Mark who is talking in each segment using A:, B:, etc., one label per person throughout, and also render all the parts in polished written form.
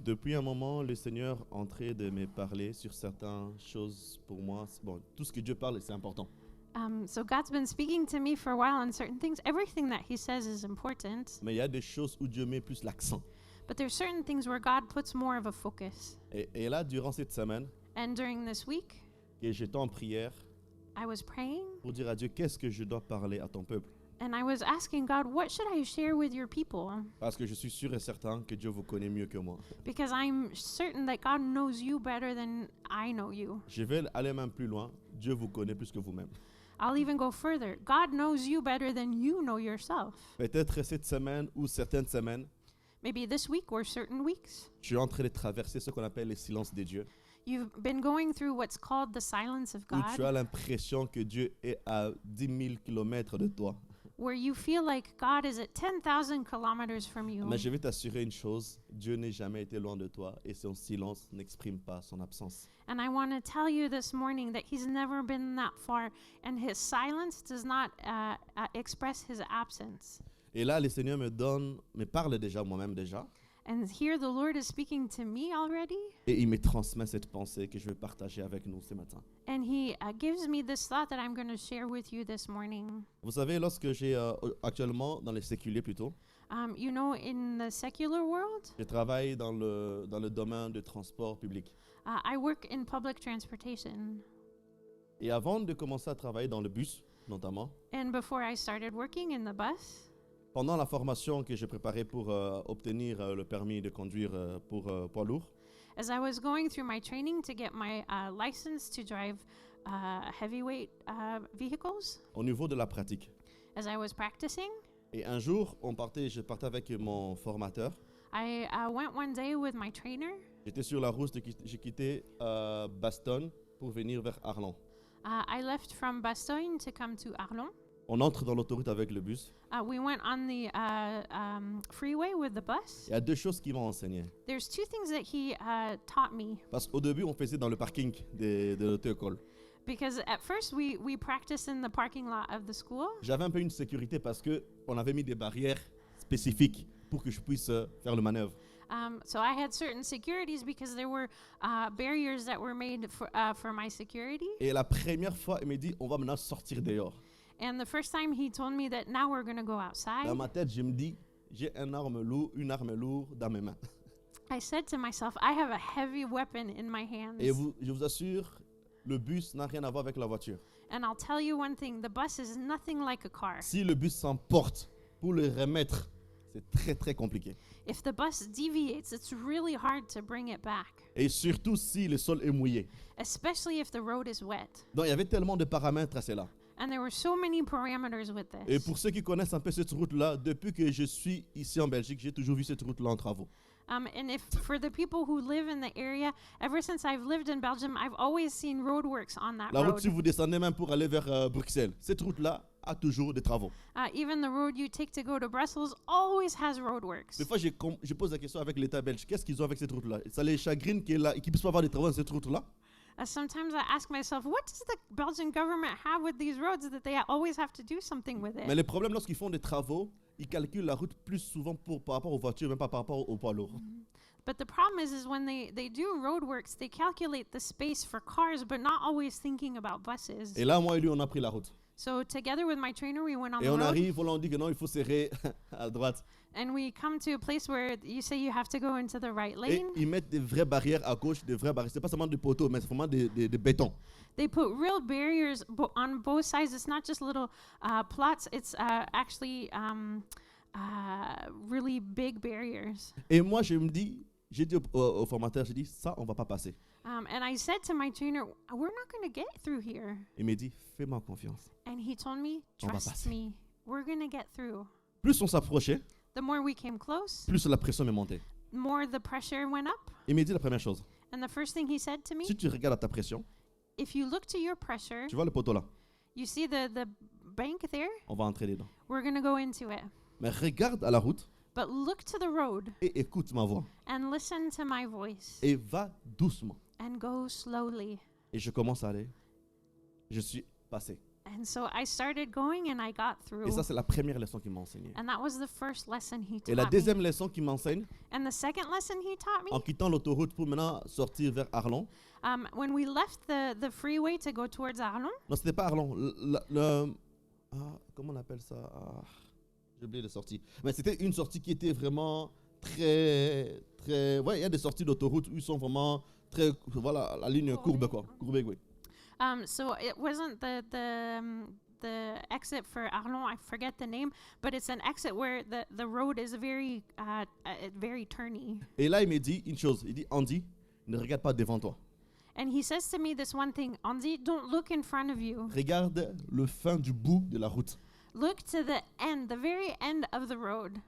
A: Depuis un moment, le Seigneur est en train de me parler sur certaines choses pour moi. Bon, tout ce que Dieu parle, c'est important.
B: So God's been speaking to me for a while on certain things. Everything that He says is important,
A: Mais il y a des choses où Dieu met plus l'accent.
B: but there's certain things where God puts more of a focus.
A: Et là, durant cette semaine,
B: And during this week,
A: et j'étais en prière
B: I was praying
A: pour dire à Dieu, qu'est-ce que je dois parler à ton peuple?
B: and I was asking God, what should I share with your people?
A: Parce que je suis sûr et certain que Dieu vous connaît mieux que moi.
B: Because I'm certain that God knows you better than I know you.
A: Je vais aller même plus loin. Dieu vous connaît plus que vous-même.
B: I'll even go further. God knows you better than you know yourself.
A: Peut-être cette semaine ou certaines semaines,
B: Maybe this week or certain weeks,
A: tu es en train de traverser ce qu'on appelle les silences de Dieu.
B: you've been going through what's called the silence of
A: Où tu as
B: God,
A: l'impression que Dieu est à 10 000 kilomètres de toi.
B: where you feel like God is at 10,000 kilometers from you.
A: Mais je vais t'assurer une chose, Dieu n'est jamais été loin de toi et son silence n'exprime pas son absence.
B: And I want to tell you this morning that He's never been that far, and His silence does not express His absence.
A: Et là, le Seigneur me parle déjà moi-même déjà,
B: And here the Lord is speaking to me already,
A: et il me transmet cette pensée que je vais partager avec nous ce matin.
B: and He gives me this thought that I'm going to share with you this morning.
A: Vous savez, lorsque j'ai actuellement, dans le séculier plutôt,
B: You know, in the secular world,
A: je travaille dans le domaine du transport public.
B: I work in public transportation.
A: Et avant de commencer à travailler dans le bus, notamment,
B: And before I started working in the bus,
A: pendant la formation que j'ai préparée pour obtenir le permis de conduire pour poids lourd,
B: as I was going through my training to get my license to drive heavyweight vehicles,
A: au niveau de la pratique.
B: as I was practicing,
A: Et un jour, je partais avec mon formateur.
B: I went one day with my trainer.
A: J'étais sur la route, j'ai quitté Bastogne pour venir vers Arlon.
B: I left from Bastogne to come to Arlon.
A: On entre dans l'autoroute avec le bus.
B: We went on the freeway with the bus.
A: Il y a deux choses qui m'ont enseigné.
B: There's two things that he taught me.
A: Parce qu'au début, on faisait dans le parking de l'auto-école.
B: Because at first we practiced in the parking lot of the school.
A: J'avais un peu une sécurité parce qu'on avait mis des barrières spécifiques pour que je puisse faire le manœuvre.
B: So I had certain securities because there were barriers that were made for my security.
A: Et la première fois, il me dit, on va maintenant sortir dehors.
B: And the first time he told me that now we're going to go outside,
A: Dans ma tête, je me dis, j'ai une arme lourde dans mes mains.
B: I said to myself, I have a heavy weapon in my hands.
A: Et je vous assure, le bus n'a rien à voir avec la voiture.
B: And I'll tell you one thing, the bus is nothing like a car.
A: Si le bus s'emporte pour le remettre, c'est très très compliqué.
B: If the bus deviates, it's really hard to bring it back,
A: Et surtout si le sol est mouillé.
B: especially if the road is wet.
A: Donc il y avait tellement de paramètres à cela.
B: And there were so many parameters with
A: Et
B: this.
A: pour ceux qui connaissent un peu cette route-là, depuis que je suis ici en Belgique, j'ai toujours vu cette route-là en travaux.
B: And if for the people who live in the area, ever since I've lived in Belgium, I've always seen roadworks on that
A: La route, si
B: road.
A: vous descendez même pour aller vers Bruxelles, cette route-là a toujours des travaux.
B: Even the road you take to go to Brussels always has roadworks.
A: Des fois, je pose la question avec l'État belge, qu'est-ce qu'ils ont avec cette route-là? Ça les chagrine qu'ils ne puissent pas avoir des travaux dans cette route-là?
B: Sometimes I ask myself, what does the Belgian government have with these roads that they always have to do something with
A: Mais
B: it?
A: le problème, lorsqu'ils font des travaux, ils calculent la route plus souvent par rapport aux voitures, même pas par rapport aux poids lourds.
B: But the problem is when they do roadworks, they calculate the space for cars, but not always thinking about buses.
A: Et là, moi et lui, on a pris la route.
B: So together with my trainer, we went on
A: Et
B: the
A: on
B: road,
A: arrive, on dit que non, il faut serrer à droite.
B: and we come to a place where you say you have to go into the right
A: Et
B: lane.
A: ils mettent des vraies barrières à gauche, des vraies barrières. C'est pas seulement des poteaux, mais c'est vraiment des bétons.
B: They put real barriers on both sides. It's not just little plots. It's actually really big barriers.
A: Et moi, j'ai dit au formateur, j'ai dit, ça, on va pas passer.
B: And I said to my trainer, we're not going to get through here.
A: Il m'a dit, fais-moi confiance.
B: And he told me,
A: On va
B: trust
A: passer.
B: me, we're going to get through.
A: Plus on s'approchait,
B: The more we came close,
A: plus la pression me montait.
B: the more the pressure went up.
A: Il m'a dit la première chose,
B: And the first thing he said to me,
A: si tu regardes à ta pression,
B: if you look to your pressure,
A: tu vois le poteau là,
B: you see the bank there,
A: on va entrer dedans.
B: we're going to go into it.
A: Mais regarde à la route
B: But look to the road
A: et écoute ma voix.
B: and listen to my voice
A: Et va doucement.
B: and go slowly.
A: Et je commence à aller. Je suis passé.
B: And so I started going and I got through.
A: Et ça, c'est la première leçon qu'il m'a enseignée.
B: And that was the first lesson he
A: Et la
B: taught me.
A: deuxième leçon qu'il m'enseigne,
B: And the second lesson he taught
A: en
B: me,
A: quittant l'autoroute pour maintenant sortir vers Arlon,
B: when we left the freeway to go towards Arlon,
A: non, c'était pas Arlon, comment on appelle ça? J'ai oublié les sorties. Mais c'était une sortie qui était vraiment très, très... Ouais, il y a des sorties d'autoroute où ils sont vraiment très... Voilà, la ligne courbe, quoi. Courbée, oui.
B: so it wasn't the exit for Arlon, I forget the name, but it's an exit where the road is very very turny.
A: Et là, il me dit une chose. Il dit, Andy, ne regarde pas devant toi.
B: And he says to me this one thing, Andy, don't look in front of you.
A: Regarde le fin du bout de la route.
B: Look to the end, the very end of the road.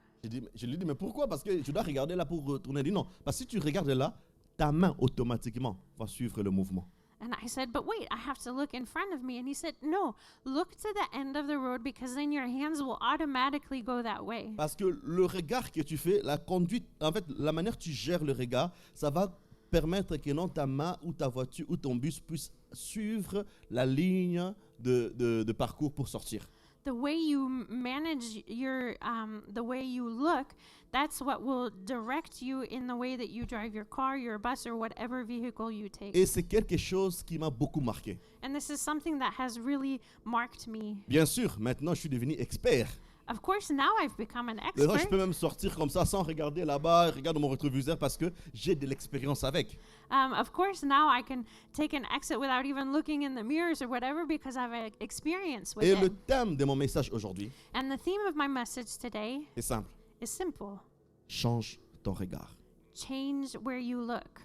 A: Je lui dis, mais pourquoi? Parce que je dois regarder là pour retourner. Il dit, non, parce que si tu regardes là, ta main automatiquement va suivre le mouvement.
B: And I said, but wait, I have to look in front of me. And he said, no, look to the end of the road because then your hands will automatically go that way.
A: Parce que le regard que tu fais, la conduite, en fait, la manière que tu gères le regard, ça va permettre que non ta main ou ta voiture ou ton bus puisse suivre la ligne de parcours pour sortir.
B: The way you manage the way you look, that's what will direct you in the way that you drive your car, your bus, or whatever vehicle you take.
A: Et c'est quelque chose qui m'a beaucoup marqué.
B: And this is something that has really marked me.
A: Bien sûr, maintenant je suis devenu expert.
B: Of course, now I've become an
A: Maintenant, je
B: expert.
A: peux même sortir comme ça sans regarder là-bas, regarder mon rétroviseur parce que j'ai de l'expérience avec.
B: Of course, now I can take an exit without even looking in the mirrors or whatever because I've experience with
A: Et
B: it.
A: le thème de mon message aujourd'hui
B: And the theme of my message today
A: est simple.
B: is simple.
A: Change ton regard.
B: Change where you look.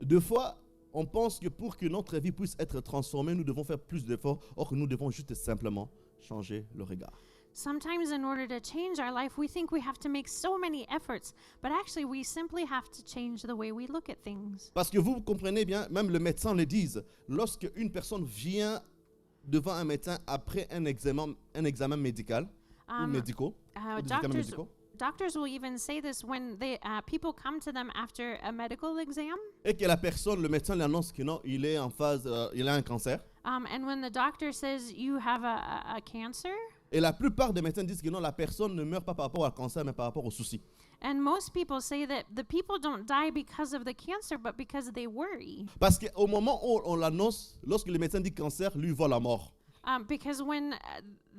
A: Deux fois, on pense que pour que notre vie puisse être transformée, nous devons faire plus d'efforts, or que nous devons juste simplement changer le regard.
B: Sometimes in order to change our life, we think we have to make so many efforts, but actually we simply have to change the way we look at things.
A: Parce que vous comprenez bien, même le médecin le dit, lorsque une personne vient devant un médecin après un examen médical, ou médicaux, ou des examens médicaux,
B: Doctors will even say this when people come to them after a medical exam,
A: et que la personne, le médecin lui annonce que non, il est en phase, il a un cancer.
B: and when the doctor says you have a cancer,
A: Et la plupart des médecins disent que non, la personne ne meurt pas par rapport au cancer, mais par rapport au souci.
B: and most people say that the people don't die because of the cancer, but because they worry.
A: Parce qu'au moment où on l'annonce, lorsque le médecin dit cancer, lui voit la mort.
B: Because when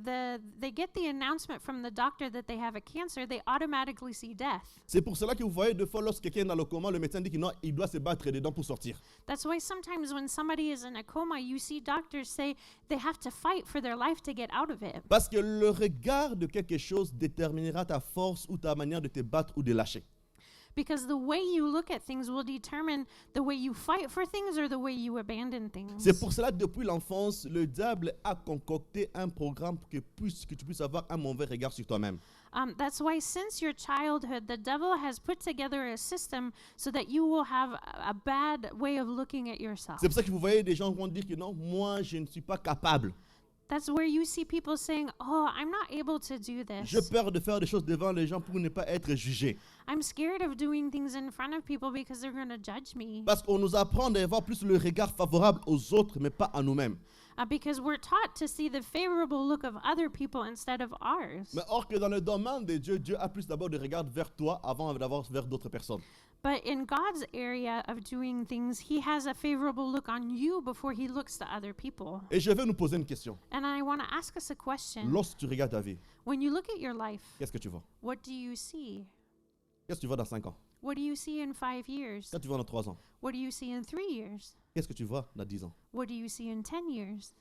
B: they get the announcement from the doctor that they have a cancer, they automatically see death.
A: C'est pour cela que vous voyez deux fois lorsque quelqu'un est dans le coma, le médecin dit que non, il doit se battre dedans pour sortir.
B: That's why sometimes when somebody is in a coma, you see doctors say they have to fight for their life to get out of it.
A: Parce que le regard de quelque chose déterminera ta force ou ta manière de te battre ou de lâcher.
B: Because the way you look at things will determine the way you fight for things or the way you abandon things.
A: C'est pour cela que depuis l'enfance, le diable a concocté un programme pour que tu puisses avoir un mauvais regard sur toi-même.
B: That's why since your childhood, the devil has put together a system so that you will have a bad way of looking at yourself.
A: C'est pour ça que vous voyez des gens qui vont dire que non, moi je ne suis pas capable.
B: That's where you see people saying, oh, I'm not able to do
A: J'ai
B: this.
A: peur de faire des choses devant les gens pour ne pas être jugé.
B: I'm scared of doing things in front of people because they're going to judge me.
A: Parce qu'on nous apprend d'avoir plus le regard favorable aux autres, mais pas à nous-mêmes.
B: Because we're taught to see the favorable look of other people instead of ours.
A: Mais or que dans le domaine de Dieu, Dieu a plus d'abord de regard vers toi avant d'avoir vers d'autres personnes.
B: But in God's area of doing things, He has a favorable look on you before He looks to other people.
A: Et je vais nous poser une question.
B: And I want to ask us a question.
A: Lorsque tu regardes ta vie,
B: When you look at your life,
A: qu'est-ce que tu vois?
B: what do you see?
A: Qu'est-ce que tu vois dans 5 ans?
B: What do you see in 5 years?
A: Qu'est-ce que tu vois dans 3 ans?
B: What do you see in 3 years?
A: Qu'est-ce que tu vois dans 10 ans?
B: What do you see in 10 years?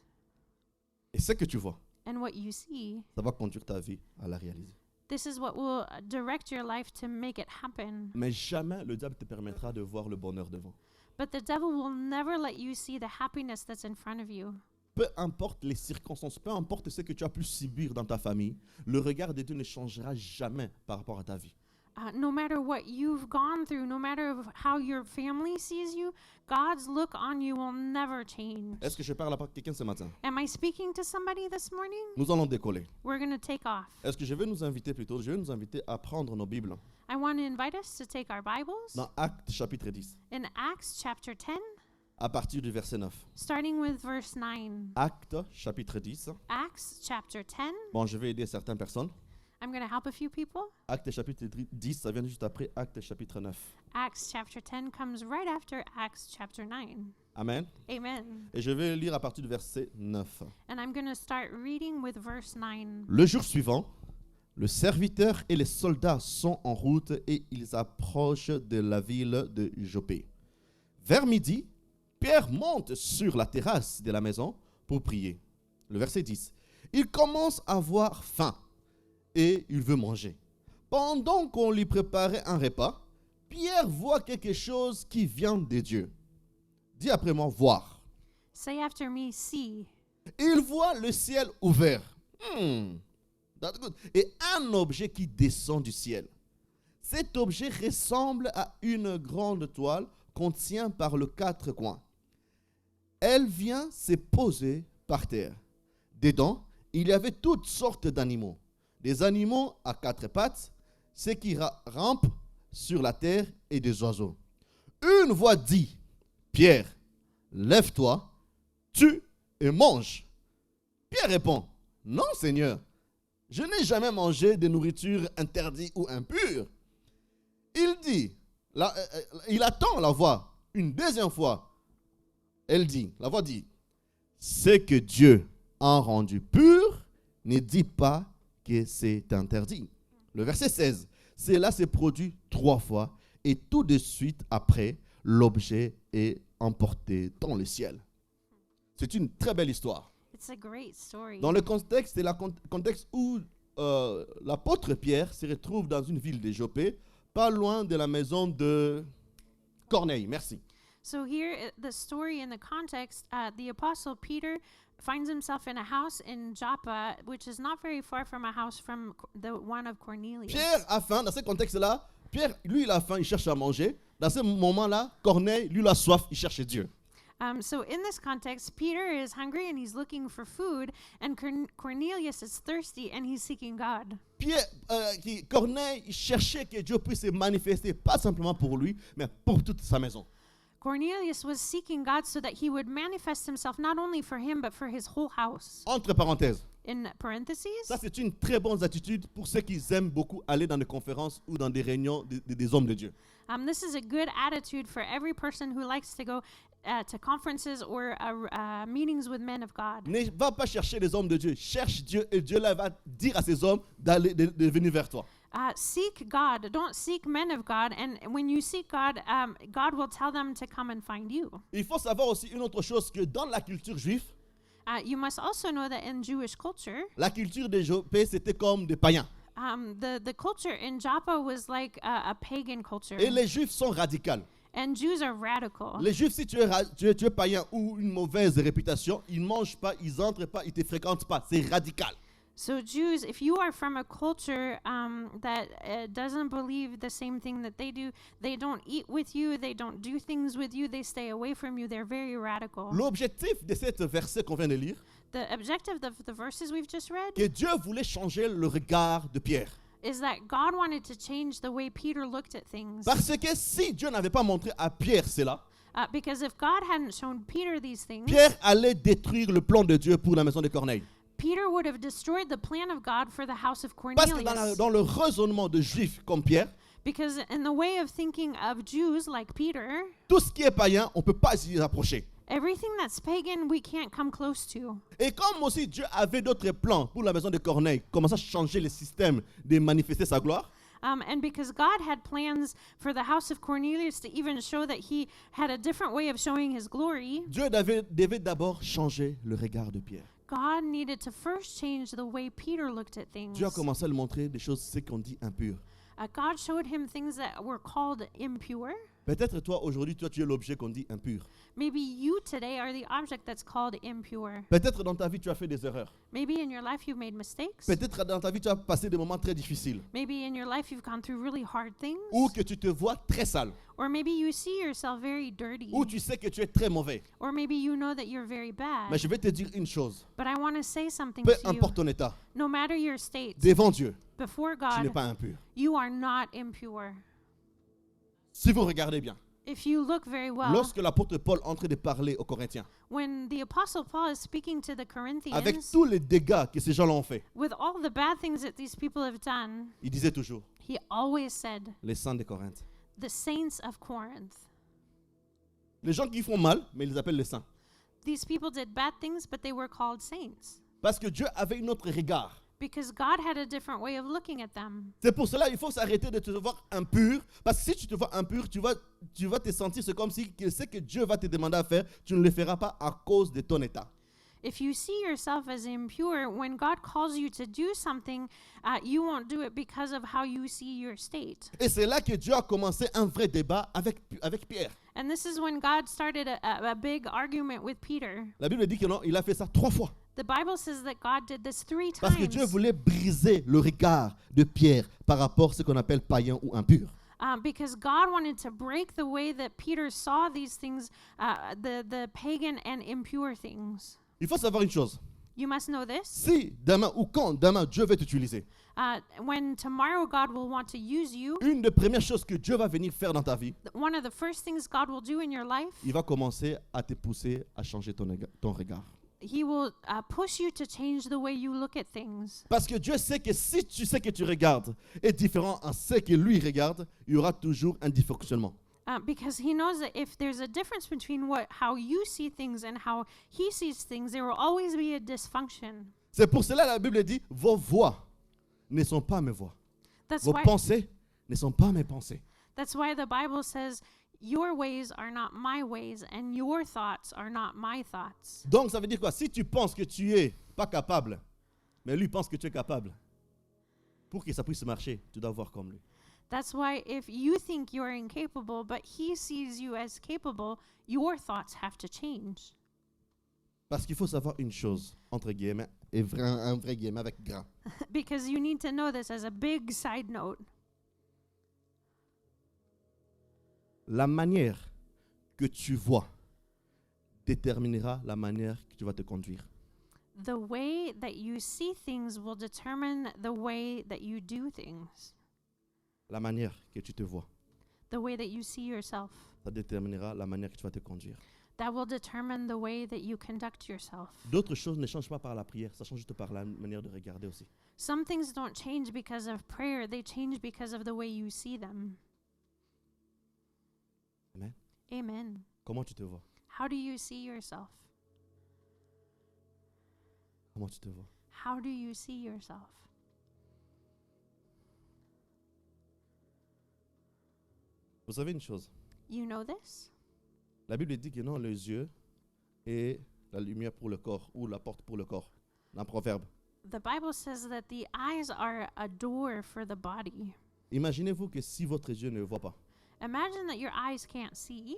A: Et ce que tu vois,
B: And what you see,
A: ça va conduire ta vie à la réaliser.
B: this is what will direct your life to make it happen.
A: Mais jamais le diable te permettra de voir le bonheur devant.
B: But the devil will never let you see the happiness that's in front of you.
A: Peu importe les circonstances, peu importe ce que tu as pu subir dans ta famille, le regard de Dieu ne changera jamais par rapport à ta vie.
B: No matter what you've gone through, no matter how your family sees you, God's look on you will never change.
A: Est-ce que je parle à quelqu'un ce matin?
B: Am I speaking to somebody this morning?
A: Nous allons décoller.
B: We're going to take off.
A: Est-ce que je vais nous inviter plutôt, je vais nous inviter à prendre nos Bibles
B: I want to invite us to take our Bibles
A: dans Actes chapitre 10.
B: in Acts chapter 10.
A: à partir du verset 9.
B: starting with verse 9.
A: Actes, chapitre 10.
B: Acts chapter 10.
A: Bon, je vais aider certaines personnes.
B: I'm going to help a few people.
A: Actes, chapitre 10, ça vient juste après Actes, chapitre 9.
B: Acts chapter 10 comes right after Acts chapter 9.
A: Amen.
B: Amen.
A: Et je vais lire à partir du verset 9.
B: And I'm going to start reading with verse 9.
A: Le jour suivant, le serviteur et les soldats sont en route et ils approchent de la ville de Joppé. Vers midi, Pierre monte sur la terrasse de la maison pour prier. Le verset 10. Il commence à avoir faim et il veut manger. Pendant qu'on lui préparait un repas, Pierre voit quelque chose qui vient de Dieu. Dis après moi, voir.
B: Say after me, see.
A: Il voit le ciel ouvert. That's good. Et un objet qui descend du ciel. Cet objet ressemble à une grande toile qu'on tient par les quatre coins. Elle vient se poser par terre. Dedans, il y avait toutes sortes d'animaux. Des animaux à quatre pattes, ceux qui rampent sur la terre, et des oiseaux. Une voix dit, Pierre, lève-toi, tue et mange. Pierre répond, non Seigneur, je n'ai jamais mangé de nourriture interdite ou impure. Il attend la voix une deuxième fois. La voix dit, ce que Dieu a rendu pur, ne dit pas que c'est interdit. Le verset 16, cela s'est produit 3 fois et tout de suite après, l'objet est emporté dans le ciel. C'est une très belle histoire.
B: It's a great story.
A: Dans le contexte, c'est le contexte où l'apôtre Pierre se retrouve dans une ville de Joppé, pas loin de la maison de Corneille. Merci.
B: So here, the story in the context, the apostle Peter finds himself in a house in Joppa, which is not very far from a house from the one of Cornelius.
A: Pierre a faim, dans ce contexte-là, Pierre, lui, il a faim, il cherche à manger. Dans ce moment-là, Corneille, lui, il a soif, il cherche Dieu.
B: So in this context, Peter is hungry and he's looking for food, and Cornelius is thirsty and he's seeking God.
A: Corneille, il cherchait que Dieu puisse se manifester, pas simplement pour lui, mais pour toute sa maison.
B: Cornelius was seeking God so that he would manifest himself not only for him but for his whole house.
A: Entre parenthèses,
B: In parentheses,
A: ça c'est une très bonne attitude pour ceux qui aiment beaucoup aller dans des conférences ou dans des réunions des hommes de Dieu.
B: This is a good attitude for every person who likes to go to conferences or meetings with men of God.
A: Ne va pas chercher les hommes de Dieu, cherche Dieu et Dieu là va dire à ces hommes de venir vers toi.
B: Seek God. Don't seek men of God. And when you seek God, God will tell them to come and find you.
A: Il faut savoir aussi une autre chose, que dans la culture juive,
B: You must also know that in Jewish culture,
A: la culture des Joppé, c'était comme des païens.
B: the culture in Joppa was like a pagan culture.
A: Et les Juifs sont radicaux.
B: And Jews are radical.
A: Les Juifs, si tu es païen ou une mauvaise réputation, ils ne mangent pas, ils n'entrent pas, ils ne te fréquentent pas. C'est radical.
B: So Jews, if you are from a culture that doesn't believe the same thing that they do, they don't eat with you, they don't do things with you, they stay away from you, they're very radical.
A: L'objectif de cet verset qu'on vient de lire,
B: The objective of the verses we've just read
A: que Dieu voulait changer le regard de Pierre.
B: is that God wanted to change the way Peter looked at things.
A: Parce que si Dieu n'avait pas montré à Pierre cela,
B: Because if God hadn't shown Peter these things,
A: Pierre allait détruire le plan de Dieu pour la maison de Corneille.
B: Peter would have destroyed the plan of God for the house of
A: Parce que
B: Cornelius.
A: dans le raisonnement de Juifs comme Pierre,
B: Because in the way of thinking of Jews like Peter,
A: tout ce qui est païen, on ne peut pas s'y approcher.
B: everything that's pagan we can't come close to.
A: Et comme aussi Dieu avait d'autres plans pour la maison de Corneille, commençait à changer le système de manifester sa gloire,
B: And because God had plans for the house of Cornelius to even show that he had a different way of showing his glory,
A: Dieu devait d'abord changer le regard de Pierre.
B: God needed to first change the way Peter looked at things.
A: Dieu a commencé à lui montrer des choses, ce qu'on dit impures.
B: God showed him things that were called impure.
A: Peut-être toi, aujourd'hui, toi, tu es l'objet qu'on dit impur.
B: Maybe you today are the object that's called impure.
A: Peut-être dans ta vie, tu as fait des erreurs.
B: Maybe in your life you've made mistakes.
A: Peut-être dans ta vie, tu as passé des moments très difficiles.
B: Maybe in your life you've gone through really hard things.
A: Ou que tu te vois très sale.
B: Or maybe you see yourself very dirty.
A: Ou tu sais que tu es très mauvais.
B: Or maybe you know that you're very bad.
A: Mais je vais te dire une chose.
B: But I want to say something
A: Peu
B: to you.
A: importe ton état,
B: No matter your state,
A: devant Dieu,
B: before
A: tu n'es
B: God,
A: pas impur.
B: you are not impure.
A: Si vous regardez bien,
B: If you look very well,
A: Lorsque l'apôtre Paul est en train de parler aux Corinthiens,
B: when the Apostle Paul is speaking to the
A: avec
B: Corinthians,
A: tous les dégâts que ces gens ont fait,
B: with all the bad things that these people have done,
A: il disait toujours,
B: he always said,
A: les saints de Corinthe.
B: the saints of Corinth.
A: Les gens qui font mal, mais ils les appellent les saints.
B: These people did bad things, but they were called saints.
A: Parce que Dieu avait un autre regard.
B: Because God had a different way of looking at them.
A: C'est pour cela qu'il faut s'arrêter de te voir impur. Parce que si tu te vois impur, tu vas te sentir, c'est comme si ce que Dieu va te demander à faire, tu ne le feras pas à cause de ton état.
B: If you see yourself as impure, when God calls you to do something, you won't do it because of how you see your state.
A: Et c'est là que Dieu a commencé un vrai débat avec Pierre.
B: And this is when God started a big argument with Peter.
A: La Bible dit que non, il a fait ça 3 fois.
B: The Bible says that God did this 3
A: Parce que Dieu
B: times
A: voulait briser le regard de Pierre par rapport à ce qu'on appelle païen ou impur.
B: because God wanted to break the way that Peter saw these things, the pagan and impure things.
A: Il faut savoir une chose.
B: You must know this.
A: Si demain ou quand demain Dieu veut t'utiliser,
B: When tomorrow God will want to use you,
A: une des premières choses que Dieu va venir faire dans ta vie,
B: one of the first things God will do in your life,
A: il va commencer à te pousser à changer ton regard.
B: He will push you to change the way you look at things.
A: Parce que Dieu sait que si tu sais que tu regardes est différent à ce que lui regarde, il y aura toujours un dysfonctionnement.
B: Because he knows that if there's a difference between how you see things and how he sees things, there will always be a dysfunction.
A: C'est pour cela que la Bible dit, vos voix ne sont pas mes voix.
B: That's
A: Vos
B: why,
A: pensées ne sont pas mes pensées.
B: that's why the Bible says, your ways are not my ways and your thoughts are not my thoughts.
A: Donc ça veut dire quoi? Si tu penses que tu es pas capable, mais lui pense que tu es capable, pour que ça puisse marcher, tu dois voir comme lui.
B: That's why if you think you're incapable, but he sees you as capable, your thoughts have to change.
A: Parce qu'il faut savoir une chose, entre guillemets, et un vrai guillemet avec grand.
B: Because you need to know this as a big side note.
A: La manière que tu vois déterminera la manière que tu vas te conduire.
B: The way that you see things will determine the way that you do things.
A: La manière que tu te vois,
B: The way that you see yourself.
A: ça déterminera la manière que tu vas te conduire.
B: That will determine the way that you conduct yourself.
A: D'autres choses ne changent pas par la prière, ça change juste par la manière de regarder aussi.
B: Some things don't change because of prayer, they change because of the way you see them.
A: Amen.
B: Amen.
A: Comment tu te vois?
B: How do you see yourself?
A: Comment tu te vois?
B: How do you see yourself?
A: Vous savez une chose,
B: You know this?
A: la Bible dit que non, les yeux est la lumière pour le corps ou la porte pour le corps. Dans Proverbe.
B: The Bible says that the eyes are a door for the body.
A: Imaginez-vous que si votre yeux ne voit pas,
B: Imagine that your eyes can't see.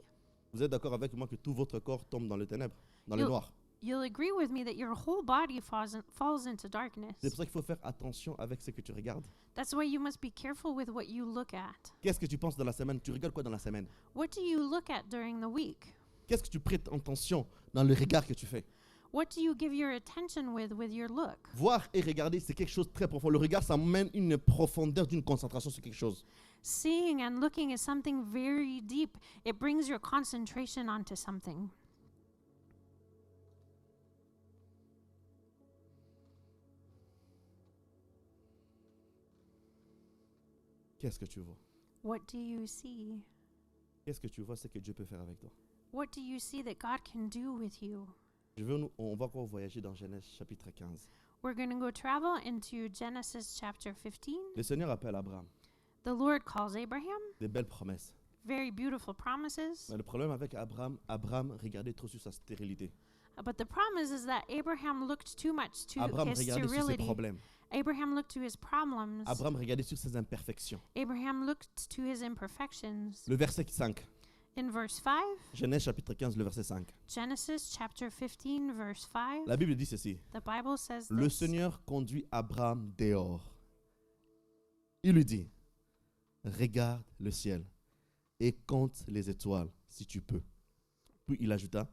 A: vous êtes d'accord avec moi que tout votre corps tombe dans les ténèbres, dans le
B: Yo-
A: noir.
B: You'll agree with me that your whole body falls into darkness.
A: C'est pour ça qu'il faut faire attention avec ce que tu regardes.
B: That's why you must be careful with what you look at.
A: Qu'est-ce que tu penses dans la semaine? Tu regardes quoi dans la semaine?
B: What do you look at during the week?
A: Qu'est-ce que tu prêtes attention dans le regard que tu fais?
B: What do you give your attention with your look?
A: Voir et regarder, c'est quelque chose de très profond. Le regard, ça mène une profondeur d'une concentration sur quelque chose.
B: Seeing and looking is something very deep. It brings your concentration onto something.
A: Qu'est-ce que tu vois?
B: What do you see?
A: Qu'est-ce que tu vois, c'est que Dieu peut faire avec toi.
B: What do you see that God can do with you?
A: On va encore voyager dans Genèse chapitre 15.
B: We're going to go travel into Genesis chapter 15.
A: Le Seigneur appelle Abraham.
B: The Lord calls Abraham.
A: Des belles promesses.
B: Very beautiful promises.
A: Mais le problème avec Abraham regardait trop sur sa stérilité.
B: But the problem is that Abraham looked too much to
A: Abraham
B: his
A: regardait sur ses
B: sterility.
A: problèmes.
B: Abraham looked to his problems.
A: Abraham regardait sur ses imperfections.
B: Abraham looked to his imperfections.
A: Le verset 5.
B: In verse 5,
A: Genèse chapitre 15, le verset 5.
B: Genesis chapter 15, verse 5,
A: La Bible dit ceci.
B: the Bible says
A: Le
B: this.
A: Seigneur conduit Abraham dehors. Il lui dit, regarde le ciel et compte les étoiles si tu peux. Puis il ajouta,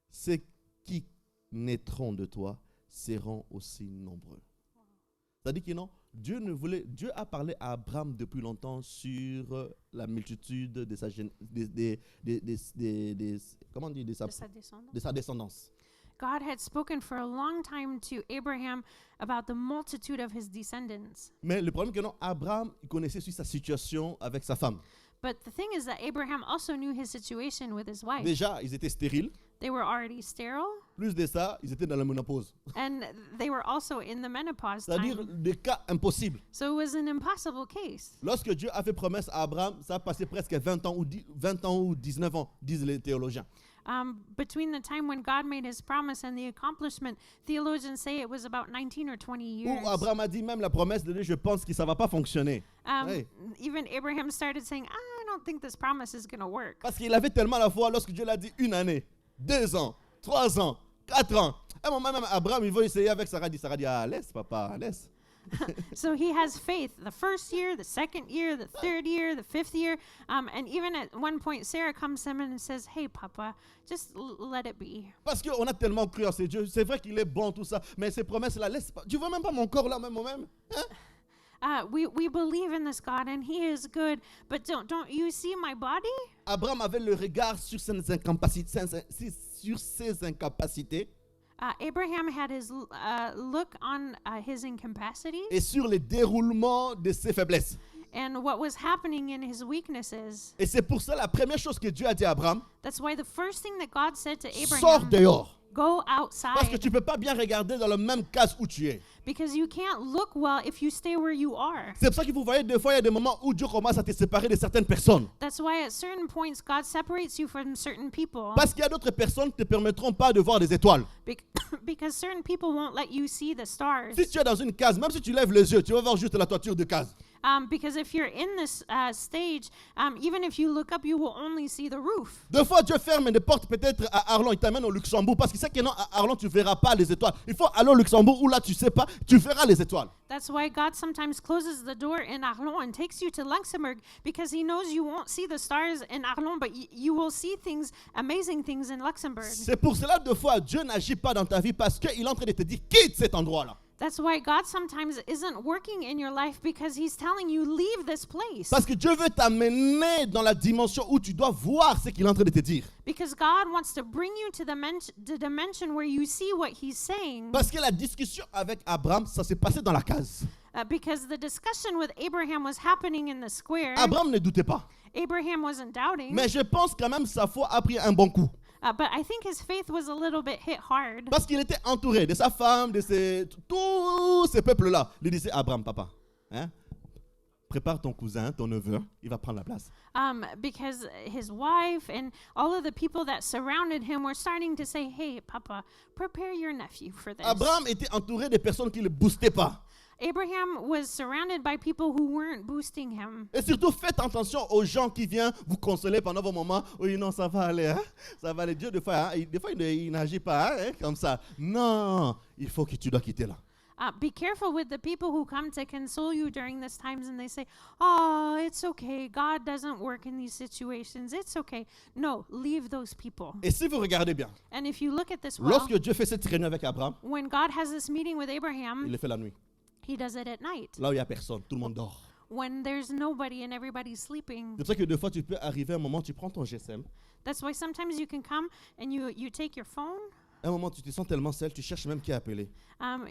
A: ceux qui naîtront de toi seront aussi nombreux. C'est-à-dire que non, Dieu a parlé à Abraham depuis longtemps sur la multitude de sa comment on dit,
B: De sa descendance.
A: de sa descendance.
B: God had spoken for a long time to Abraham about the multitude of his descendants.
A: Mais le problème est que non, Abraham il connaissait aussi sa situation avec sa femme.
B: But the thing is that Abraham also knew his situation with his wife.
A: Déjà, ils étaient stériles.
B: They were already sterile,
A: Plus de ça, ils étaient dans la ménopause.
B: and they were also in the menopause
A: C'est-à-dire
B: time.
A: des cas impossibles.
B: So it was an impossible case.
A: Lorsque Dieu a fait promesse à Abraham, ça a passé presque 20 ans ou 19 ans, disent les théologiens.
B: Between the time when God made his promise and the accomplishment, theologians say it was about 19 or 20 years.
A: Où Abraham a dit même la promesse de Dieu, je pense que ça ne va pas fonctionner. Oui.
B: Even Abraham started saying, I don't think this promise is going to work.
A: Parce qu'il avait tellement la foi lorsque Dieu l'a dit 1 année, 2 ans, 3 ans, 4 ans. À un moment même, Abraham, il veut essayer avec Sarah. Sarah dit, ah, laisse papa, laisse.
B: So he has faith the first year, the second year, the third year, the fifth year. And even at one point, Sarah comes to him and says, hey, Papa, just let it be.
A: Parce qu'on a tellement cru en ces dieux. C'est vrai qu'il est bon, tout ça. Mais ces promesses-là, laisse pas. Tu vois même pas mon corps là, même moi-même. Hein?
B: We believe in this God and he is good, but don't you see my body?
A: Abraham avait le regard sur ses incapacités.
B: Abraham had his look on his incapacity
A: Et sur le déroulement de ses faiblesses.
B: and what was happening in his weaknesses.
A: Et c'est pour ça la première chose que Dieu a dit à Abraham,
B: That's why the first thing that God said to
A: sors
B: Abraham,
A: dehors.
B: go
A: Parce que
B: outside,
A: tu ne peux pas bien regarder dans le même case où tu es.
B: because you can't look well if you stay where you are.
A: C'est pour ça que vous voyez des fois, il y a des moments où Dieu commence à te séparer de certaines personnes.
B: That's why at certain points God separates you from certain people,
A: Parce qu'il y a d'autres personnes qui ne te permettront pas de voir des étoiles.
B: because certain people won't let you see the stars.
A: Si tu es dans une case, même si tu lèves les yeux, tu vas voir juste la toiture de case.
B: Because if you're in this stage, even if you look up, you will only see the roof.
A: Deux fois, Dieu ferme des portes peut-être à Arlon, il t'amène au Luxembourg. Parce qu'il sait que non, à Arlon, tu ne verras pas les étoiles. Il faut aller au Luxembourg où là, tu ne sais pas, tu verras les étoiles.
B: That's why God sometimes closes the door in Arlon and takes you to Luxembourg, because he knows you won't see the stars in Arlon, but you will see things, amazing things in Luxembourg.
A: C'est pour cela, deux fois, Dieu n'agit pas dans ta vie parce qu'il est en train de te dire, quitte cet endroit-là.
B: That's why God sometimes isn't working in your life, because he's telling you, leave this place.
A: Parce que Dieu veut t'amener dans la dimension où tu dois voir ce qu'il est en train de te dire.
B: Because God wants to bring you to the dimension where you see what he's saying.
A: Parce que la discussion avec Abraham, ça s'est passé dans la case.
B: Because the discussion with Abraham was happening in the square.
A: Abraham ne doutait pas.
B: Abraham wasn't doubting.
A: Mais je pense quand même sa foi a pris un bon coup.
B: But I think his faith was a little bit hit hard.
A: Parce qu'il était entouré de sa femme, de tous ces peuples-là. Il disait, Abraham, papa, hein, prépare ton cousin, ton neveu, il va prendre la place.
B: Because his wife and all of the people that surrounded him were starting to say, hey, Papa, prepare your nephew for this.
A: Abraham était entouré de personnes qui ne le boostaient pas.
B: Abraham was surrounded by people who weren't boosting him.
A: Et surtout, faites attention aux gens qui viennent vous consoler pendant vos moments. Oui, non, ça va aller, hein? Ça va aller. Dieu, des fois, il n'agit pas hein, comme ça. Non, il faut que tu dois quitter là.
B: Be careful with the people who come to console you during these times and they say, oh, it's okay. God doesn't work in these situations. It's okay. No, leave those people.
A: Et si vous regardez bien,
B: And if you look at this well,
A: lorsque Dieu fait cette réunion avec Abraham,
B: when God has this meeting with
A: il
B: Abraham,
A: le fait la nuit.
B: he does it at night.
A: Là où il n'y a personne, tout le monde dort.
B: When there's nobody and everybody's sleeping.
A: C'est pour ça que des fois, tu peux arriver à un moment, tu prends ton GSM.
B: That's why sometimes you can come and you take your phone.
A: À un moment, tu te sens tellement seul, tu cherches même qui appeler.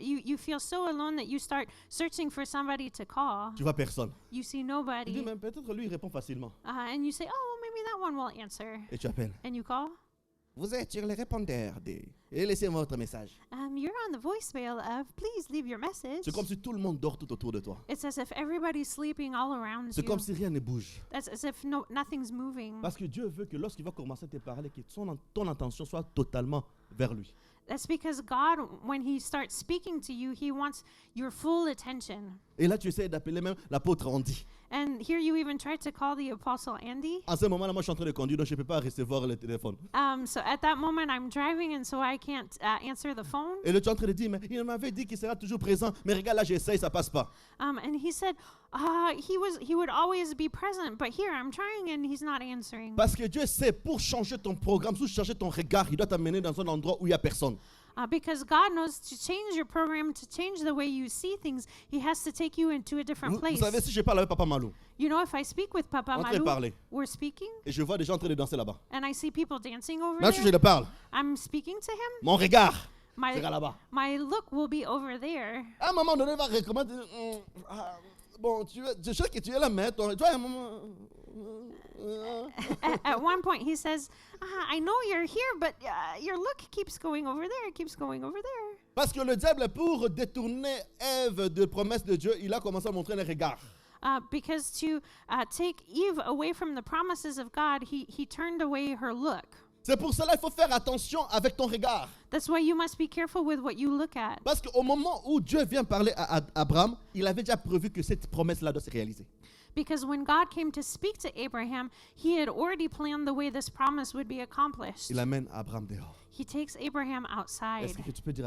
B: You feel so alone that you start searching for somebody to call.
A: Tu vois personne.
B: You see
A: Tu dis,
B: nobody.
A: mais peut-être lui, il répond facilement.
B: And you say, oh, well, maybe that one will answer.
A: Et tu appelles.
B: And you call.
A: Vous êtes sur le répondeur et laissez-moi votre message.
B: You're on the voicemail of, please leave your message.
A: C'est comme si tout le monde dort tout autour de toi.
B: It's as if everybody's sleeping all around
A: C'est
B: you.
A: comme si rien ne bouge.
B: That's as if nothing's moving.
A: Parce que Dieu veut que lorsqu'il va commencer à te parler, que ton attention soit totalement vers lui.
B: That's because God, when he starts speaking to you, he wants your full attention.
A: Et là, tu essaies d'appeler même l'apôtre Andy.
B: And here you even tried to call the Apostle Andy.
A: En ce moment-là, moi, je suis en train de conduire, donc je ne peux pas recevoir le téléphone.
B: So at that moment, I'm driving, and so I can't answer the phone.
A: Et là, tu es en train de dire, mais il m'avait dit qu'il sera toujours présent. Mais regarde, là, j'essaye, ça passe pas.
B: And he said he would always be present, but here I'm trying, and he's not answering.
A: Parce que Dieu sait, pour changer ton programme, pour changer ton regard, il doit t'amener dans un endroit où il n'y a personne.
B: Because God knows to change your program, to change the way you see things, He has to take you into a different
A: Vous
B: place.
A: savez, si je parle avec Papa Malou,
B: You know, if I speak with Papa
A: en train de
B: Malou,
A: parler,
B: we're speaking,
A: et je vois des gens en train de danser là-bas.
B: and I see people dancing over
A: Même si je
B: there.
A: le parle,
B: I'm speaking to him.
A: mon regard
B: My
A: sera là-bas.
B: my look will be over there.
A: À un moment donné, il va recommander. Bon, je sais que tu es là, mais toi, à un moment.
B: At one point, he says, "I know you're here, but your look keeps going over there. It keeps going over there."
A: Parce que le diable, pour détourner Ève de promesse de Dieu, il a commencé à montrer les regards.
B: Because to take Eve away from the promises of God, he turned away her look.
A: C'est pour cela qu'il faut faire attention avec ton regard.
B: That's why you must be careful with what you look at.
A: Parce qu'au moment où Dieu vient parler à Abraham, il avait déjà prévu que cette promesse-là doit se réaliser.
B: Because when God came to speak to Abraham, he had already planned the way this promise would be accomplished.
A: Il amène Abraham dehors.
B: He takes Abraham outside.
A: Est-ce que tu peux dire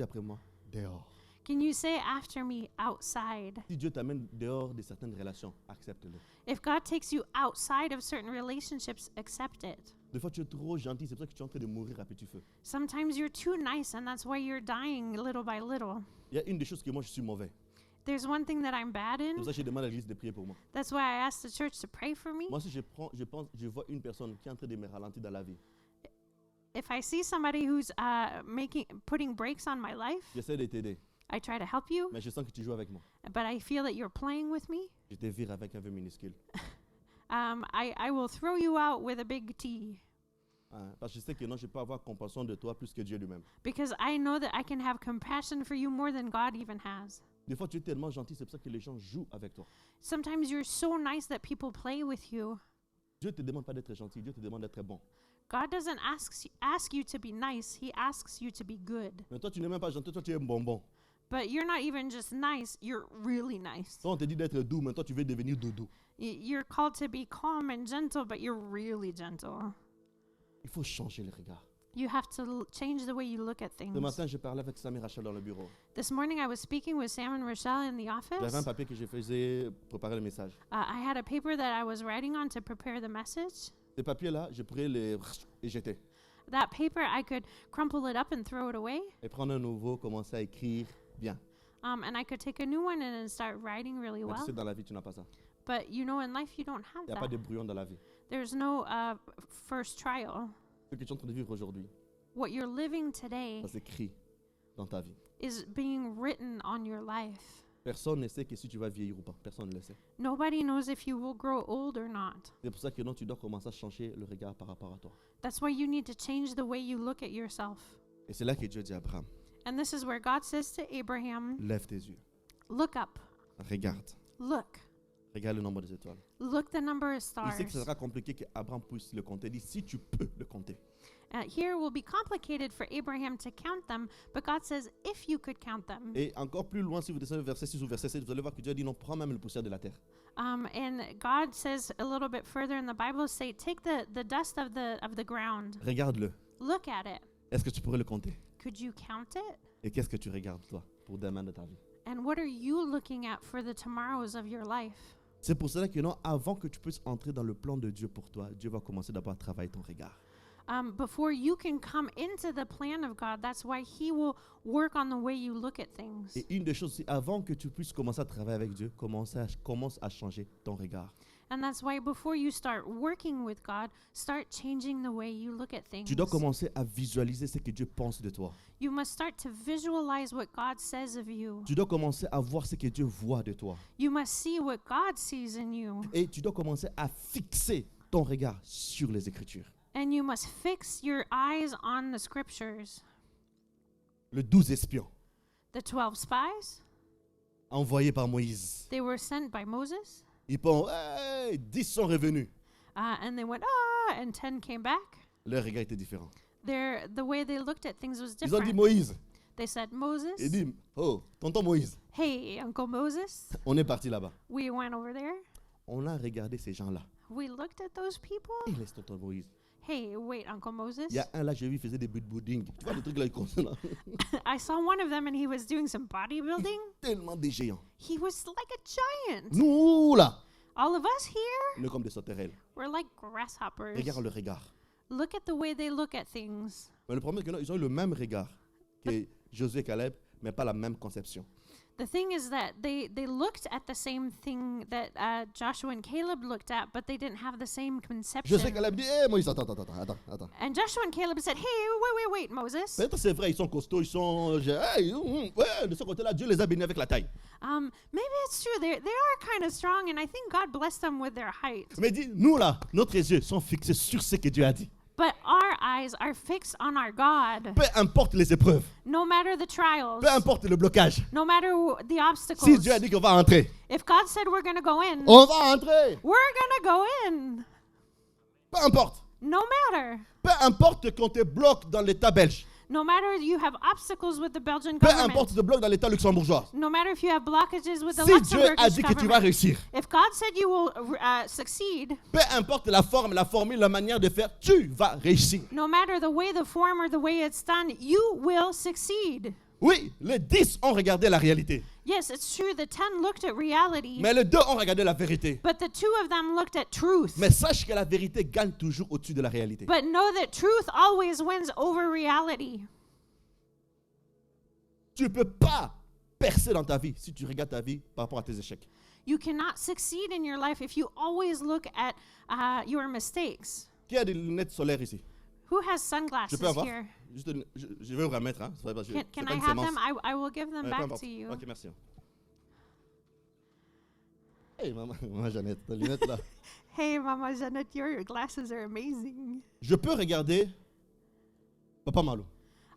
A: après moi, dehors?
B: Can you say after me, outside?
A: Si Dieu t'amène dehors de certaines relations, accepte-le.
B: If God takes you outside of certain relationships, accept it.
A: Des fois, tu es trop gentil, c'est pour ça que tu es en train de mourir à petit feu.
B: Sometimes you're too nice, and that's why you're dying little by little.
A: Il y a une des choses que moi, je suis mauvais.
B: There's one thing that I'm bad
A: C'est
B: in.
A: pour ça que je demande à l'église de prier pour moi.
B: That's why I asked the church to pray for me.
A: Moi, si je vois une personne qui est en train de me ralentir dans la vie,
B: If I see somebody who's putting brakes on my life,
A: j'essaie de t'aider,
B: I try to help you,
A: mais je sens que tu joues avec moi.
B: but I feel that you're playing with me.
A: Je te vire avec un vœu minuscule.
B: I will throw you out with a big T.
A: Parce que je sais que non, je peux avoir compassion de toi plus que Dieu lui-même.
B: Because I know that I can have compassion for you more than God even has.
A: Des fois, tu es tellement gentil, c'est pour ça que les gens jouent avec toi.
B: Sometimes you're so nice that people play with you.
A: Dieu ne te demande pas d'être gentil, Dieu te demande d'être bon.
B: God doesn't ask you to be nice, He asks you to be good.
A: Mais toi, tu n'es même pas gentil, toi, tu es un bonbon.
B: But you're not even just nice, you're really nice.
A: Toi, on te dit d'être doux, mais toi, tu veux devenir doudou.
B: You're called to be calm and gentle, but you're really gentle.
A: Il faut changer le regard.
B: You have to change the way you look at
A: Ce
B: things.
A: matin, je parlais avec Sam et Rachel dans le bureau.
B: This morning I was speaking with Sam and Rochelle in the
A: J'avais un
B: office.
A: papier que je faisais préparer le message.
B: I had a paper that I was writing on to prepare the message.
A: Ces papiers-là, je pourrais les jeter.
B: That paper, I could crumple it up and throw it away.
A: Et prendre un nouveau, commencer à écrire bien.
B: And I could take a new one and then start writing really
A: Mais tu
B: well.
A: sais, dans la vie, tu n'as pas ça.
B: But you know, in life, you don't have
A: Il n'y a pas de
B: that.
A: brouillon dans la vie.
B: There's no first trial.
A: Ce que tu es en train de vivre aujourd'hui,
B: What you're living today
A: ça s'écrit dans ta vie.
B: is being written on your life.
A: Personne ne sait que si tu vas vieillir ou pas. Personne ne le sait.
B: Nobody knows if you will grow old or not.
A: C'est pour ça que non, tu dois commencer à changer le regard par rapport à toi.
B: That's why you need to change the way you look at yourself.
A: Et c'est là que Dieu dit à Abraham,
B: And this is where God says to Abraham,
A: lève tes yeux.
B: look up,
A: Regarde.
B: look,
A: Regarde le nombre des étoiles.
B: look the number of
A: Il
B: stars.
A: sait que ce sera compliqué qu'Abraham puisse le compter. Il dit, si tu peux le compter.
B: Here will be complicated for Abraham to count them, but God says, if you could count them.
A: Et encore plus loin, si vous descendez verset 6 ou verset 7, vous allez voir que Dieu dit, non, prends même le poussière de la terre.
B: And God says a little bit further in the Bible, say, take the dust of the ground,
A: Regarde-le.
B: look at it.
A: Est-ce que tu pourrais le compter?
B: Could you count it?
A: Et qu'est-ce que tu regardes, toi, pour demain de ta vie?
B: And what are you looking at for the tomorrows of your life?
A: C'est pour cela que non, avant que tu puisses entrer dans le plan de Dieu pour toi, Dieu va commencer d'abord à travailler ton regard.
B: Before you can come into the plan of God, that's why He will work on the way you look at things.
A: Et une des choses, c'est avant que tu puisses commencer à travailler avec Dieu, commence à changer ton regard.
B: And that's why before you start working with God, start changing the way you look at things.
A: Tu dois commencer à visualiser ce que Dieu pense de toi.
B: You must start to visualize what God says of you.
A: Tu dois commencer à voir ce que Dieu voit de toi.
B: You must see what God sees in you.
A: Et tu dois commencer à fixer ton regard sur les Écritures.
B: And you must fix your eyes on the scriptures.
A: Le 12 espions
B: The 12 spies,
A: envoyés par Moïse.
B: they were sent by Moses.
A: Ils pensent, hey, 10 sont revenus.
B: And they went, and 10 came back.
A: Leur regard était différent.
B: The way they looked at things was
A: Ils ont dit
B: different.
A: Moïse.
B: They said, Moses,
A: Ils disent, oh, tonton Moïse,
B: hey, Uncle Moses,
A: on est parti là-bas.
B: we went over there.
A: On a regardé ces gens-là.
B: We looked at those people.
A: Et laisse tonton Moïse.
B: Hey, wait, Uncle Moses.
A: Il y a un là, j'ai vu, il faisait des bodybuilding. Tu vois le truc là, il comme là.
B: I saw one of them and he was doing some bodybuilding.
A: Tellement des géants.
B: He was like a giant.
A: Nous là,
B: All of us here,
A: on est comme des sauterelles.
B: we're like grasshoppers.
A: Regarde le regard.
B: Look at the way they look at things.
A: Mais le problème, c'est qu'ils ont eu le même regard. que Josué et Caleb, mais pas la même conception.
B: The thing is that they looked at the same thing that Joshua and Caleb looked at, but they didn't have the same conception.
A: Josué et Caleb dit, Moïse, attends.
B: And Joshua and Caleb said, hey, wait, Moses.
A: Peut-être c'est vrai, ils sont costauds, ils sont... ouais, de ce côté-là, Dieu les a bénis avec la taille.
B: Maybe it's true. They are kind of strong, and I think God blessed them with their height.
A: Mais dit, nous là, notre yeux sont fixés sur ce que Dieu a dit.
B: But our eyes are fixed on our God.
A: Peu importe les épreuves,
B: No matter the trials,
A: peu importe le blocage.
B: no matter the obstacles.
A: Si Dieu a dit qu'on va entrer,
B: If God said we're going to go in,
A: on va entrer.
B: we're going to go in.
A: Peu importe.
B: No matter.
A: Peu importe qu'on te bloque dans l'État belge.
B: No matter you have obstacles with the Belgian
A: Peu
B: government.
A: importe te bloque dans l'État luxembourgeois.
B: No matter if you have blockages with the
A: Si Dieu a
B: Luxembourgish
A: dit que tu vas
B: government.
A: réussir,
B: If God said you will succeed,
A: peu importe la forme, la formule, la manière de faire, tu vas réussir.
B: no matter the way, the form, or the way it's done, you will succeed.
A: Oui, les 10 ont regardé la réalité,
B: Yes, it's true. The 10 looked at reality,
A: mais les 2 ont regardé la vérité.
B: but the 2 of them looked at truth.
A: Mais sache que la vérité gagne toujours au-dessus de la réalité.
B: But know that truth always wins over reality.
A: Tu ne peux pas percer dans ta vie si tu regardes ta vie par rapport à tes échecs.
B: You cannot succeed in your life if you always look at your mistakes.
A: Qui a des lunettes solaires ici?
B: Who has
A: Je
B: sunglasses
A: peux avoir?
B: here?
A: Juste je vais vous remettre. Hein? C'est pas- c'est
B: Can
A: pas
B: I
A: une
B: have
A: sémence.
B: them? I will give them
A: Ouais, peu
B: back
A: importe.
B: to you.
A: Ok, merci. Hey, maman Jeannette, ta lunette là.
B: Hey, Mama Janet, your glasses are amazing.
A: Je peux regarder Papa Malou.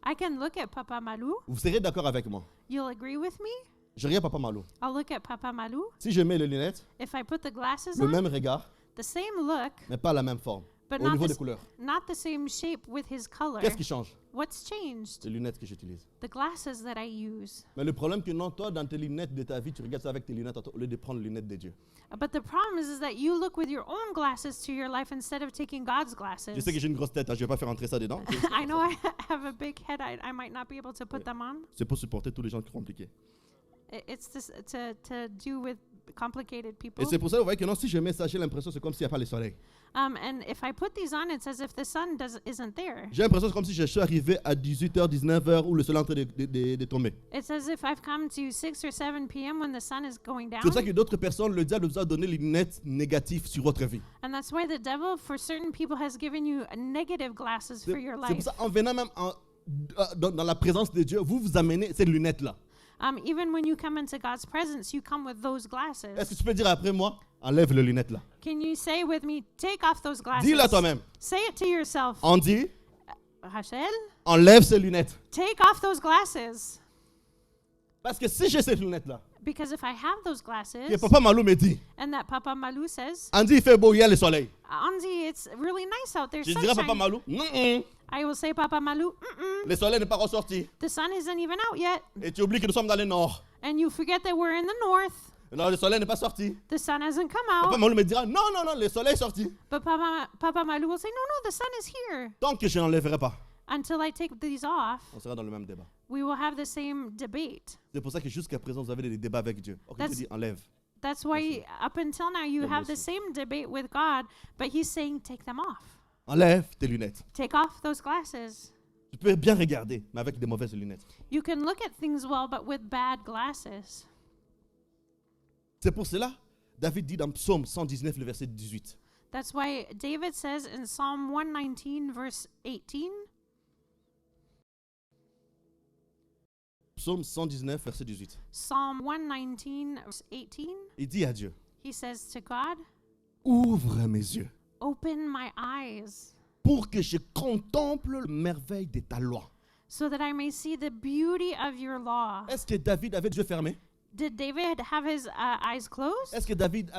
B: I can look at Papa Malou.
A: Vous serez d'accord avec moi.
B: You'll agree with me?
A: Je regarde Papa Malou.
B: I'll look at Papa Malou.
A: Si je mets les lunettes,
B: If I put the glasses
A: le
B: on,
A: même regard,
B: the same look,
A: mais pas la même forme.
B: but
A: Au
B: not
A: niveau
B: the,
A: des couleurs.
B: not the same shape with his color.
A: Qu'est-ce qui change?
B: What's changed?
A: Les lunettes que j'utilise.
B: The glasses that I use.
A: Mais le problème que non, toi, dans tes lunettes de ta vie, tu regardes ça avec tes lunettes au lieu de prendre les lunettes de Dieu.
B: But the problem is that you look with your own glasses to your life instead of taking God's glasses.
A: Je sais que j'ai une grosse tête, hein, je ne vais pas faire entrer ça dedans.
B: I know I have a big head. I might not be able to put them on.
A: C'est pour supporter tous les gens qui sont compliqués.
B: It's this, to do with complicated people.
A: Et c'est pour ça, vous voyez que non, si je mets ça, j'ai l'impression que c'est comme s'il n'y a pas le soleil.
B: And if I put these on, it's as if the sun isn't there.
A: J'ai l'impression que c'est comme si je suis arrivé à 18h, 19h où le soleil est en train de tomber.
B: It's as if I've come to 6 or 7 p.m. when the sun is going down.
A: C'est pour ça que d'autres personnes, le diable vous a donné les lunettes négatives sur votre vie.
B: And that's why the devil, for certain people, has given you negative glasses for your
A: C'est pour
B: life.
A: ça, en venant même dans la présence de Dieu, vous amenez ces lunettes-là.
B: Even when you come into God's presence, you come with those glasses.
A: Est-ce que tu peux dire après moi, enlève les lunettes-là?
B: Can you say with me, take off those glasses?
A: Dis-le à toi-même.
B: Say it to yourself.
A: On dit,
B: Rachel,
A: enlève ces lunettes.
B: take off those glasses.
A: Parce que si j'ai ces lunettes-là,
B: Because if I have those glasses,
A: que Papa Malou me dit,
B: and that Papa Malou says,
A: Andy, il fait beau, il y a le soleil.
B: Andy, it's really nice out there,
A: Je dirais à Papa
B: sunshine.
A: Malou, non,
B: I will say, Papa Malou, mm-mm,
A: le soleil n'est pas ressorti.
B: the sun isn't even out yet.
A: Et tu oublies que nous sommes dans le nord.
B: And you forget that we're in the north.
A: Non, le soleil n'est pas sorti.
B: The sun hasn't come
A: Papa
B: out.
A: Malou me dira, non, le soleil est sorti.
B: But Papa Malou will say, no, the sun is here.
A: Tant que je n'enlèverai pas,
B: Until I take these off,
A: on sera dans le même débat.
B: we will have the same debate.
A: C'est pour ça que jusqu'à présent, vous avez des débats avec Dieu. Ok,
B: That's-
A: je dis, enlève.
B: That's why up until now you
A: God
B: have
A: bless
B: the same debate with God, but he's saying take them off.
A: Enlève tes lunettes.
B: Take off those glasses.
A: Tu peux bien regarder, mais avec des mauvaises lunettes.
B: You can look at things well, but with bad glasses.
A: C'est pour cela, David dit dans Psaume 119, le verset 18.
B: That's why David says in Psalm 119, verse 18,
A: Psaume 119, verset 18.
B: Psalm 119, verse 18,
A: Il dit à Dieu,
B: he says to God,
A: ouvre mes yeux
B: open my eyes
A: pour que je contemple la merveille de ta loi.
B: so that I may see the beauty of your law.
A: Est-ce que David avait les yeux fermés?
B: Did David have his eyes closed?
A: Est-ce que David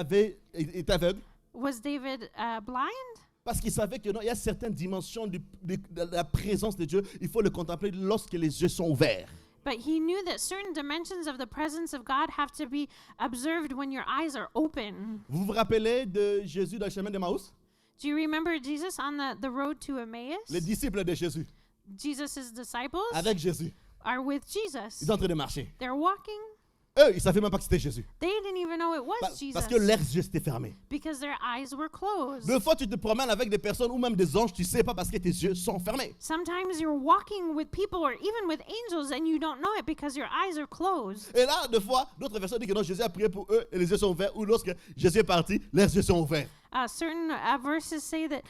A: était aveugle?
B: Was David blind?
A: Parce qu'il savait que non, il y a certaines dimensions de la présence de Dieu, il faut le contempler lorsque les yeux sont ouverts.
B: But he knew that certain dimensions of the presence of God have to be observed when your eyes are open.
A: Vous vous rappelez de Jésus dans le chemin de Maús?
B: Do you remember Jesus on the road to Emmaus?
A: Les disciples de Jésus,
B: Jesus' disciples
A: avec Jésus,
B: are with Jesus.
A: ils sont en train de marcher.
B: They're walking.
A: Eux, ils ne savaient même pas que c'était Jésus.
B: They didn't even know it was
A: Parce que
B: Jesus
A: leurs yeux étaient fermés.
B: because their eyes were closed.
A: Deux fois, tu te promènes avec des personnes ou même des anges, tu ne sais pas parce que tes yeux sont fermés.
B: Sometimes you're walking with people or even with angels and you don't know it because your eyes are closed.
A: Et là, deux fois, d'autres personnes disent que non, Jésus a prié pour eux et les yeux sont ouverts. Ou lorsque Jésus est parti, leurs yeux sont ouverts.
B: Certain verses say that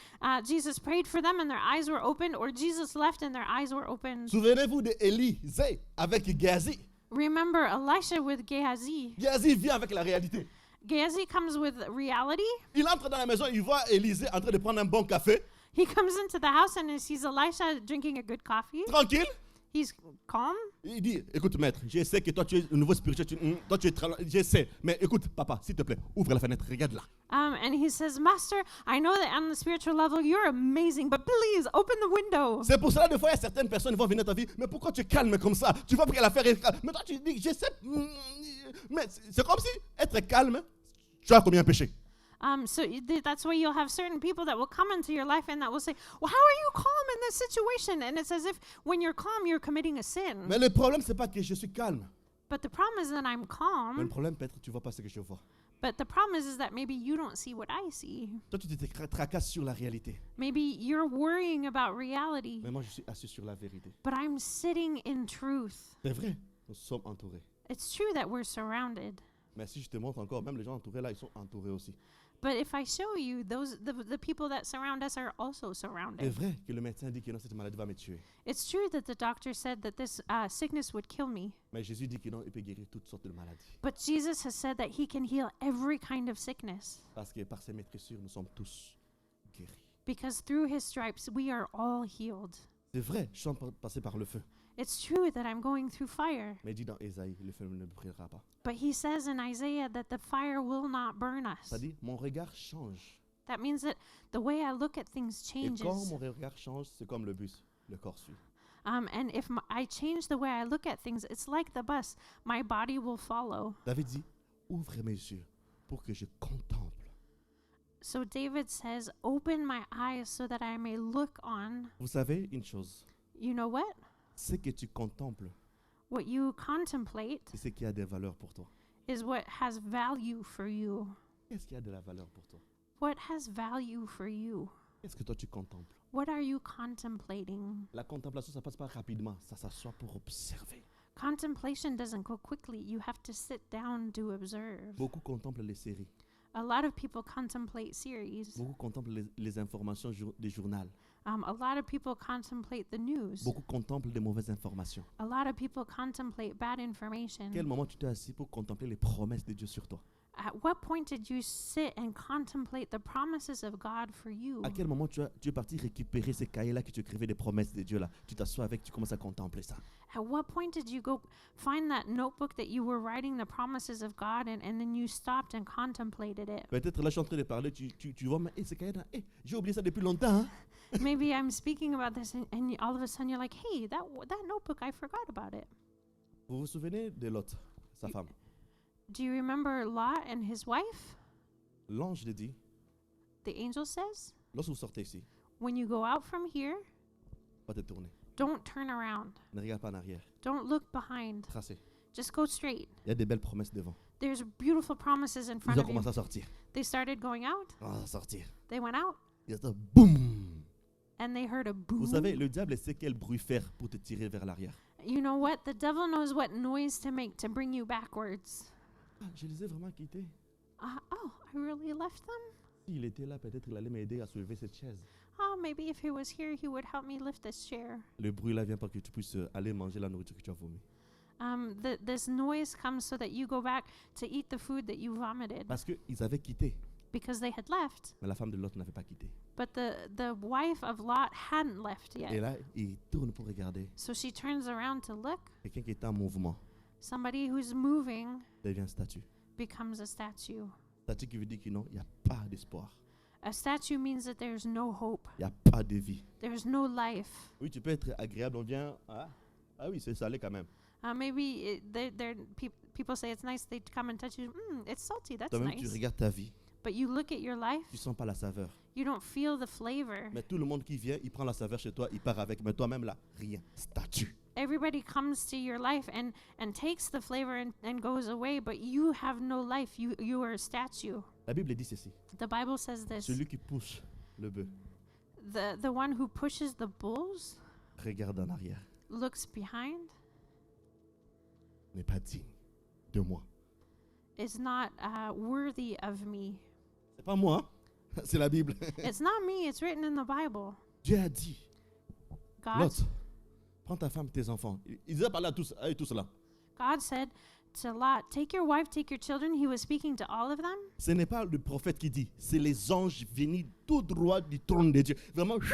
B: Jesus prayed for them and their eyes were opened, or Jesus left and their eyes were opened.
A: Souvenez-vous d'Élisée avec Géhazi.
B: Remember Elisha with Gehazi.
A: Géhazi vient avec la réalité.
B: Gehazi comes with reality.
A: Il entre dans la maison, il voit Élisée en train de prendre un bon café,
B: He comes into the house and he sees Elisha drinking a good coffee.
A: tranquille.
B: He's calm.
A: Il dit, écoute maître, je sais que toi tu es au niveau spirituel, toi tu es je sais, mais écoute papa, s'il te plaît, ouvre la fenêtre, regarde là.
B: And he says, Master, I know that on the spiritual level you're amazing, but please open the window.
A: C'est pour cela, des fois, il y a certaines personnes qui vont venir dans ta vie, mais pourquoi tu es calme comme ça? Tu vois que l'affaire est calme. Mais toi, tu dis, je sais, mais c'est comme si être calme, tu as commis un péché.
B: That's why you'll have certain people that will come into your life and that will say, well, how are you calm in this situation? And it's as if when you're calm, you're committing a sin.
A: Mais le problème, c'est pas que je suis calme.
B: But the problem is that I'm
A: Mais le
B: calm.
A: problème, peut-être, tu vois pas ce que je vois.
B: But the problem is that maybe you don't see what I see.
A: Toi, tu te tracasses sur la réalité.
B: Maybe you're worrying about reality.
A: Mais moi, je suis assis sur la vérité.
B: But I'm sitting in truth.
A: C'est vrai, nous sommes entourés.
B: It's true that we're surrounded.
A: Mais si je te montre encore, même les gens entourés là, ils sont entourés aussi.
B: But if I show you, the people that surround us are also
A: C'est
B: surrounded.
A: vrai que le médecin dit que non, cette maladie va me tuer.
B: It's true that the doctor said that this sickness would kill me.
A: Mais Jésus dit que non, il peut guérir toutes sortes de maladies.
B: But Jesus has said that he can heal every kind of sickness.
A: Parce que par ses maîtressures, nous sommes tous guéris.
B: Because through his stripes, we are all healed.
A: C'est vrai, je suis passé par le feu.
B: It's true that I'm going through fire.
A: Mais il dit dans Ésaïe, le feu ne brûlera pas.
B: But he says in Isaiah that the fire will not burn us.
A: Ça dit, mon regard change.
B: That means that the way I look at things
A: Et quand
B: changes.
A: mon regard change, c'est comme le bus, le corps suit.
B: And if I change the way I look at things, it's like the bus. My body will follow.
A: David dit, ouvre mes yeux pour que je contemple.
B: So David says, open my eyes so that I may look on.
A: Vous savez une chose,
B: You know what?
A: ce que tu contemples,
B: What you contemplate
A: c'est ce qui a des valeurs pour toi.
B: is what has value for you.
A: Qu'est-ce qui a de la valeur pour toi?
B: What has value for you?
A: Qu'est-ce que toi tu contemples?
B: What are you contemplating?
A: La contemplation, ça passe pas rapidement, ça s'assoit pour observer.
B: Contemplation doesn't go quickly. You have to sit down to observe.
A: Beaucoup contemplent les séries,
B: A lot of people contemplate series.
A: beaucoup contemplent les informations des journaux,
B: A lot of people contemplate the news.
A: beaucoup contemplent des mauvaises informations.
B: A lot of people contemplate bad information.
A: Quel moment tu t'es assis pour contempler les promesses de Dieu sur toi?
B: At what point did you sit and contemplate the promises of God for you?
A: À quel moment tu es parti récupérer ces cahiers-là que tu écrivais des promesses de Dieu là? Tu t'assois avec, tu commences à contempler ça.
B: At what point did you go find that notebook that you were writing the promises of God and then you stopped and contemplated it?
A: Peut-être là, je suis en train de parler, tu vois, mais ces cahiers-là, j'ai oublié ça depuis longtemps. Hein?
B: Maybe I'm speaking about this and all of a sudden you're like, hey, that notebook, I forgot about it.
A: Vous vous souvenez de Lot, sa femme?
B: Do you remember Lot and his wife?
A: L'ange lui dit,
B: The angel says,
A: lorsque vous sortez ici,
B: when you go out from here,
A: va te tourner.
B: don't turn around.
A: Ne regarde pas en arrière.
B: Don't look behind.
A: Tracé.
B: Just go straight.
A: Il y a des belles promesses devant.
B: There's beautiful promises in
A: Ils
B: front
A: ont
B: of you.
A: commencé à sortir.
B: They started going out.
A: À sortir.
B: They went out.
A: Il y a ça, boum!
B: And they heard a boom.
A: Vous savez, le diable sait quel bruit faire pour te tirer vers l'arrière.
B: You know what? The devil knows what noise to make to bring you backwards.
A: Ah, je les ai vraiment quittés.
B: Oh, I really left them?
A: S'il était là, peut-être il allait m'aider à soulever cette chaise.
B: Oh, maybe if he was here, he would help me lift this chair.
A: Le bruit là vient pour que tu puisses aller manger la nourriture que tu as vomi.
B: This noise comes so that you go back to eat the food that you vomited
A: Parce qu'ils avaient quitté,
B: because they had left.
A: mais la femme de l'autre n'avait pas quitté.
B: But the wife of Lot hadn't left
A: Et
B: yet.
A: là, il tourne pour regarder.
B: So she turns around to look.
A: Quelqu'un qui est en mouvement
B: Somebody who's moving
A: devient statue.
B: becomes a statue.
A: Statue qui veut dire que non, il n'y a pas d'espoir.
B: A statue means that there's no hope.
A: Il n'y a pas de vie.
B: There's no life.
A: Oui, tu peux être agréable, on vient. Ah oui, c'est salé quand même.
B: Maybe people say it's nice. They come and touch you. It's salty. That's
A: Toi-même, tu
B: nice.
A: regardes ta vie,
B: But you look at your life.
A: tu sens pas la saveur.
B: You don't feel the flavor.
A: Mais tout le monde qui vient, il prend la saveur chez toi, il part avec. Mais toi-même là, rien. Statue.
B: Everybody comes to your life and takes the flavor and goes away, but you have no life. You are a statue.
A: La Bible dit ceci.
B: The Bible says this.
A: Celui qui pousse le bœuf
B: The one who pushes the bulls
A: regarde en arrière,
B: looks behind
A: n'est pas digne de moi.
B: is not worthy of me.
A: C'est pas moi, hein? C'est la Bible.
B: It's not me. It's written in the Bible.
A: Dieu a dit,
B: God,
A: Lot, prends ta femme, tes enfants. Il disait parler à eux tous là.
B: God said to Lot, take your wife, take your children. He was speaking to all of them.
A: Ce n'est pas le prophète qui dit, c'est les anges venus tout droit du trône de Dieu. Vraiment, chou!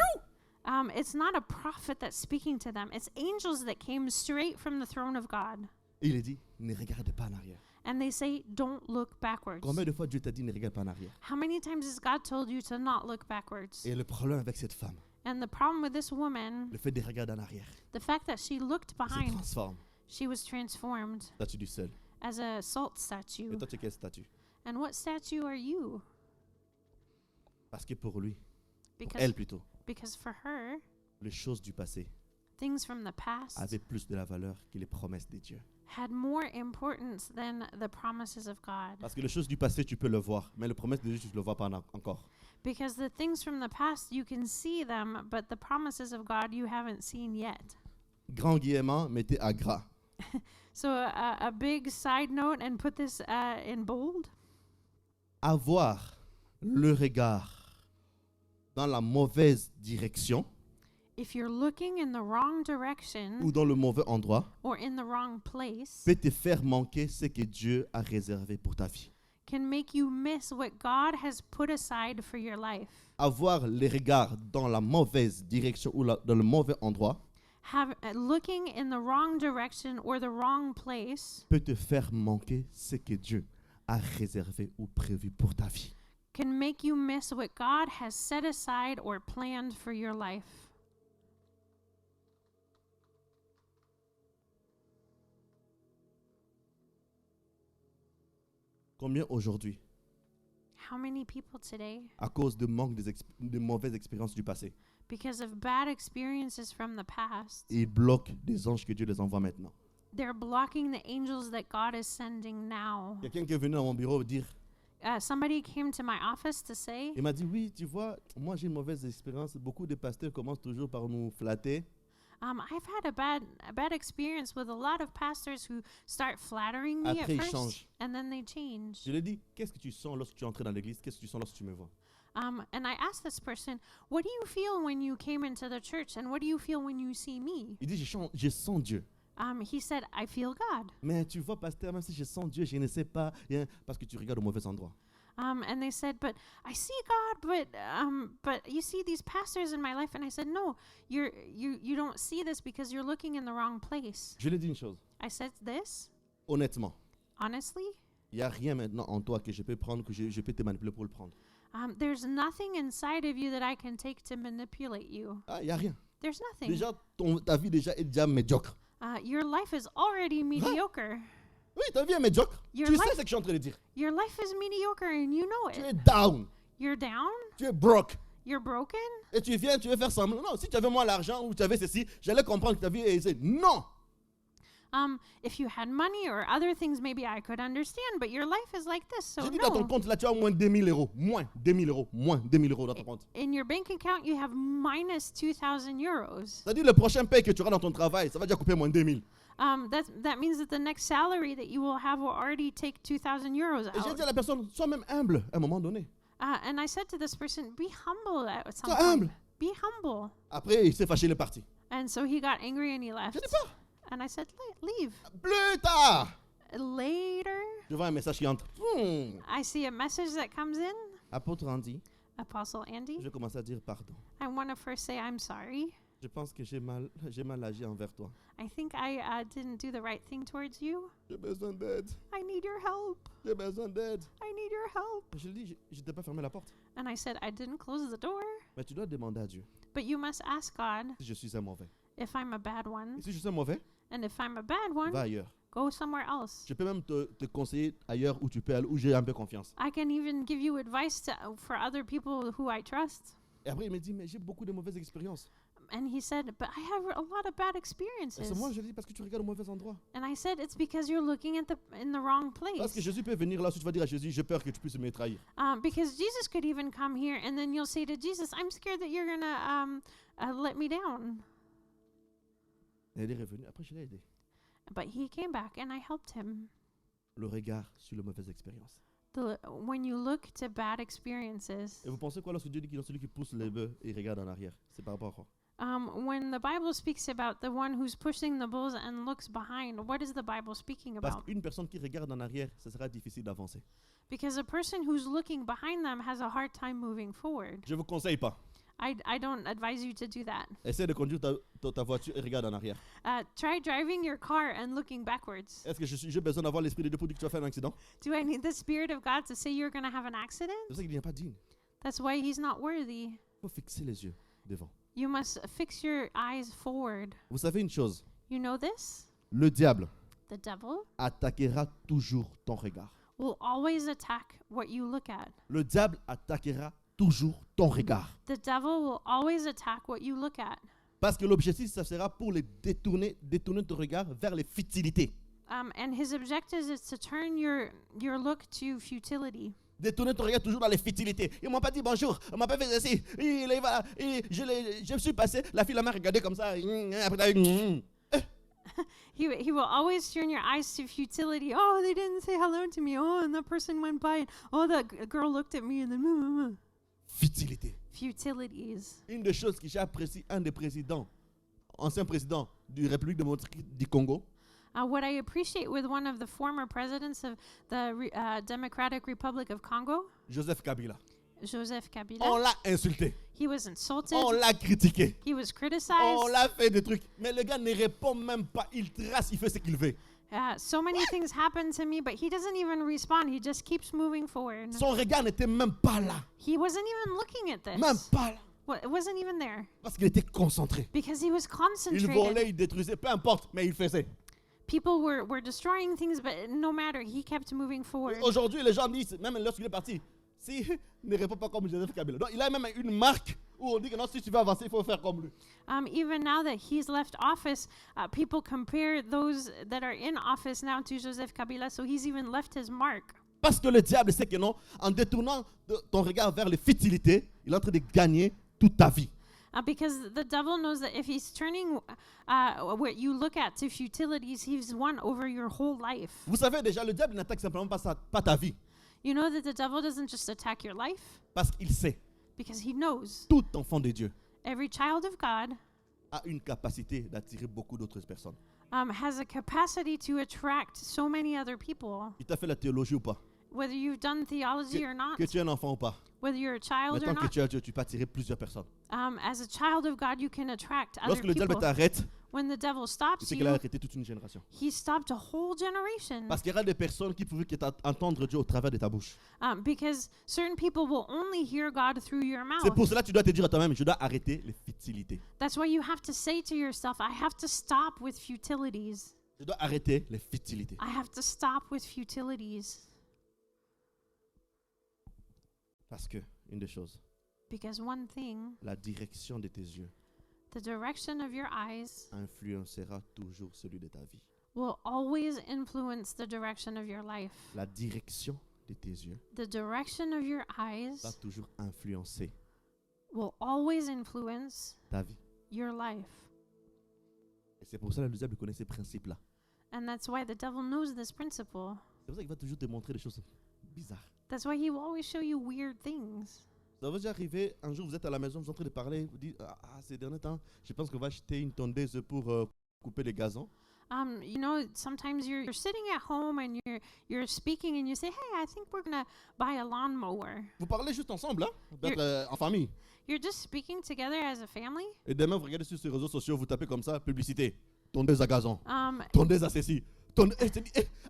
B: It's not a prophet that's speaking to them. It's angels that came straight from the throne of God.
A: Et il a dit, ne regarde pas en arrière.
B: And they say, don't look backwards.
A: Combien de fois Dieu t'a dit, ne regarde pas en arrière?
B: How many times has God told you to not look backwards?
A: Et le problème avec cette femme,
B: And the problem with this woman,
A: le fait de regarder en arrière,
B: the fact that she looked
A: elle se
B: behind,
A: transforme.
B: she was transformed
A: Statue du seul.
B: as a salt
A: Et
B: statue.
A: toi, tu es quelle statue?
B: And what statue are you?
A: Parce que pour lui, pour
B: Because,
A: elle plutôt,
B: because for her,
A: les choses du passé
B: things from the past
A: avaient plus de la valeur que les promesses de Dieu.
B: had more importance than the promises of God.
A: Parce que les choses du passé, tu peux le voir, mais les promesses de Dieu, tu ne le vois pas encore.
B: Because the things from the past, you can see them, but the promises of God you haven't seen yet.
A: Grand guillemot, mettez à gras.
B: So a big side note, and put this in bold.
A: Avoir le regard dans la mauvaise direction
B: If you're looking in the wrong direction
A: ou dans le mauvais endroit
B: or in the wrong place,
A: peut te faire manquer ce que Dieu a réservé pour ta vie.
B: can make you miss what God has put aside for your life.
A: Avoir le regard dans la mauvaise direction ou dans le mauvais endroit
B: Looking in the wrong direction or the wrong place
A: peut te faire manquer ce que Dieu a réservé ou prévu pour ta vie.
B: can make you miss what God has set aside or planned for your life.
A: Combien aujourd'hui,
B: How many people today,
A: à cause de manque de mauvaises expériences du passé,
B: because of bad experiences from the past,
A: ils bloquent des anges que Dieu les envoie maintenant?
B: they're blocking the angels that God is sending now?
A: Quelqu'un qui est venu dans mon bureau dire,
B: Somebody came to my office to say,
A: il m'a dit, oui, tu vois, moi j'ai une mauvaise expérience. Beaucoup de pasteurs commencent toujours par nous flatter.
B: I've had a bad experience with a lot of pastors who start flattering me
A: Après,
B: at
A: ils
B: first,
A: changent.
B: and then they change.
A: Je lui ai dit, qu'est-ce que tu sens lorsque tu entres dans l'église? Qu'est-ce que tu sens lorsque tu me vois?
B: And I asked this person, what do you feel when you came into the church, and what do you feel when you see me?
A: Il dit, je sens Dieu.
B: He said, I feel God.
A: Mais tu vois, pasteur, même si je sens Dieu, je ne sais pas, hein, parce que tu regardes au mauvais endroit.
B: And they said, but I see God, but you see these pastors in my life. And I said, no, you don't see this because you're looking in the wrong place.
A: Je lui ai dit une chose,
B: I said this,
A: honnêtement,
B: honestly,
A: il n'y a rien maintenant en toi que je peux prendre, que je peux te manipuler pour le prendre.
B: there's nothing inside of you that I can take to manipulate you.
A: Ah, il n'y a rien.
B: There's nothing.
A: Déjà, ta vie déjà est déjà médiocre.
B: Your life is already mediocre.
A: Oui, ta vie est médiocre.
B: Your
A: Tu sais
B: life-
A: ce que je suis en train de dire.
B: Your life is mediocre and you know
A: Tu
B: it.
A: es down.
B: You're down.
A: Tu es broke.
B: You're broken.
A: Et tu viens, tu veux faire semblant. Non, si tu avais moins l'argent ou tu avais ceci, j'allais comprendre que ta vie est aisée. Non.
B: If you had money or other things, maybe I could understand, but your life is like this, so
A: J'ai dit dans ton
B: no.
A: compte, là, tu as moins 2000 euros. Moins 2000 euros. Moins 2000 euros dans ton compte.
B: In your bank account, you have minus 2,000 euros.
A: C'est-à-dire, le prochain paye que tu auras dans ton travail, ça va déjà couper moins 2000.
B: That means that the next salary that you will have will already take 2,000 euros
A: Et j'ai
B: out.
A: dit à la personne, sois même humble à un moment donné.
B: And I said to this person, be humble at some
A: Sois
B: point.
A: humble.
B: Be humble.
A: Après, il s'est fâché, il est parti.
B: And so he got angry and he left.
A: Je dis pas.
B: And I said, leave.
A: Plus tard,
B: Later,
A: je vois un message qui entre.
B: I see a message that comes in.
A: Apôtre Andy,
B: Apostle Andy,
A: je commence à dire pardon.
B: I want to first say I'm sorry.
A: Je pense que j'ai mal agi envers toi.
B: I think I didn't do the right thing towards you.
A: J'ai besoin d'aide.
B: I need your help.
A: J'ai besoin d'aide.
B: I need your help.
A: Je lui dis, je t'ai pas fermé la porte.
B: And I said, I didn't close the door,
A: Mais tu dois demander à Dieu
B: but you must ask God
A: si je suis un mauvais.
B: if I'm a bad one.
A: Et si je suis un mauvais,
B: And if I'm a bad one,
A: va ailleurs.
B: go somewhere else.
A: Je peux même te conseiller ailleurs où tu peux aller, où j'ai un peu confiance.
B: I can even give you advice for other people who I trust.
A: Et après, il me dit, mais j'ai beaucoup de mauvaises expériences.
B: And he said, but I have a lot of bad
A: Et
B: experiences.
A: c'est moi, je lui dis, parce que tu regardes au mauvais endroit.
B: And I said, it's because you're looking at in the wrong
A: Parce que
B: place.
A: Jésus peut venir là, si tu vas dire à Jésus, j'ai peur que tu puisses me trahir.
B: Because Jesus could even come here, and then you'll say to Jesus, I'm scared that you're going to let me down.
A: Et il est revenu, après je l'ai aidé.
B: But he came back, and I helped him.
A: Le regard sur les mauvaises expériences.
B: When you look to bad experiences,
A: Et vous pensez quoi lorsque Dieu dit qu'il est celui qui pousse les bœufs et regarde en arrière? C'est par rapport à quoi?
B: when the Bible speaks about the one who's pushing the bulls and looks behind, what is the Bible speaking
A: Parce
B: about?
A: qu'une personne qui regarde en arrière, ce sera difficile d'avancer.
B: Because a person who's looking behind them has a hard time moving forward.
A: Je ne vous conseille pas.
B: I don't advise you to do that.
A: Essaie de conduire ta voiture et regarde en arrière.
B: Try driving your car and looking backwards.
A: Est-ce que j'ai besoin d'avoir l'esprit de Dieu pour dire que tu vas faire un accident?
B: Do I need the Spirit of God to say you're going to have an accident?
A: C'est pour ça qu'il n'y a pas digne.
B: That's why he's not worthy.
A: Il faut fixer les yeux devant.
B: You must fix your eyes forward.
A: Vous savez une chose,
B: You know this?
A: le diable
B: The devil
A: attaquera toujours ton regard.
B: will always attack what you look at.
A: Le diable attaquera toujours ton regard.
B: The devil will always attack what you look at.
A: Parce que l'objectif, ça sera pour les détourner ton regard vers les futilités.
B: And his objective is to turn your look to futility.
A: Détourner ton regard toujours dans les futilités. Ils m'ont pas dit bonjour, on m'a pas fait ceci. Je suis passé, la fille m'a regardé comme ça.
B: He will always turn your eyes to futility. Oh, they didn't say hello to me. Oh, and that person went by. And, oh, that girl looked at me. And then
A: Futilité.
B: futilities.
A: Une des choses que j'apprécie, un des présidents, ancien président de la République démocratique du Congo,
B: What I appreciate with one of the former presidents of the Democratic Republic of Congo,
A: Joseph Kabila.
B: Joseph Kabila,
A: On l'a insulté,
B: he was insulted.
A: on l'a critiqué,
B: He was
A: on
B: criticized.
A: l'a fait des trucs. Mais le gars ne répond même pas, il trace, il fait ce qu'il veut.
B: So many things happened to me, but he doesn't even respond. He just keeps moving forward.
A: Son regard n'était même pas là,
B: He wasn't even looking at this.
A: même pas là,
B: Well, it wasn't even there
A: parce qu'il était concentré.
B: because he was
A: Il
B: concentrated.
A: volait, il détruisait, peu importe, mais il faisait.
B: People were destroying things, but no matter, he kept moving forward.
A: Aujourd'hui, les gens disent, même lorsqu'il est parti, si ne répond pas comme Joseph Kabila. Donc, il a même une marque où on dit que non, si tu veux avancer, il faut faire comme lui.
B: Even now that he's left office, people compare those that are in office now to Joseph Kabila, so he's even left his mark.
A: Parce que le diable sait que non, en détournant ton regard vers les futilités, il est en train de gagner toute ta vie.
B: Because the devil knows that if he's turning what you look at to futilities, he's won over your whole life.
A: Vous savez déjà, le diable n'attaque simplement pas ta vie,
B: You know that the devil doesn't just attack your life,
A: parce qu'il sait,
B: because he knows
A: tout enfant de Dieu
B: every child of God
A: a une capacité d'attirer beaucoup d'autres personnes.
B: has a capacity to attract so many other people.
A: Il t'a fait la théologie ou pas?
B: Whether you've done theology or not,
A: Que tu es un enfant ou pas?
B: whether you're a child or
A: Maintenant que
B: not,
A: tu es Dieu, tu peux attirer plusieurs personnes.
B: as a child of God, you can attract other
A: Lorsque le diable
B: people.
A: t'arrête,
B: When the devil
A: tu
B: stops
A: sais qu'il a
B: you,
A: arrêté toute une génération.
B: he stopped a whole generation.
A: Parce qu'il y aura des personnes qui pouvaient entendre Dieu au travers de ta bouche.
B: Because certain people will only hear God through your
A: C'est
B: mouth.
A: pour cela que tu dois te dire à toi-même, je dois arrêter les futilités.
B: That's why you have to say to yourself, I have to stop with futilities.
A: Je dois arrêter les futilités.
B: I have to stop with futilities.
A: Parce que, une des choses,
B: Because one thing,
A: la direction de tes yeux
B: the direction of your eyes
A: influencera toujours celui de ta vie.
B: will always influence the direction of your life.
A: La direction de tes yeux
B: The direction of your
A: va
B: eyes
A: toujours influencer
B: will always influence
A: ta vie.
B: your life.
A: Et c'est pour ça que le diable connaît ces principes-là.
B: And that's why the devil knows this principle.
A: C'est pour ça qu'il va toujours te montrer des choses bizarres.
B: That's why he will always show you weird things.
A: Ça va déjà arriver, un jour vous êtes à la maison, vous êtes en train de parler, vous dites, ces derniers temps, je pense qu'on va acheter une tondeuse pour couper les gazons.
B: You know, sometimes you're sitting at home and you're speaking and you say, hey, I think we're gonna buy a lawnmower.
A: Vous parlez juste ensemble, hein, peut-être en famille.
B: You're just speaking together as a family.
A: Et demain, vous regardez sur ces réseaux sociaux, vous tapez comme ça, publicité, tondeuse à gazon,
B: Um,
A: tondeuse à ceci.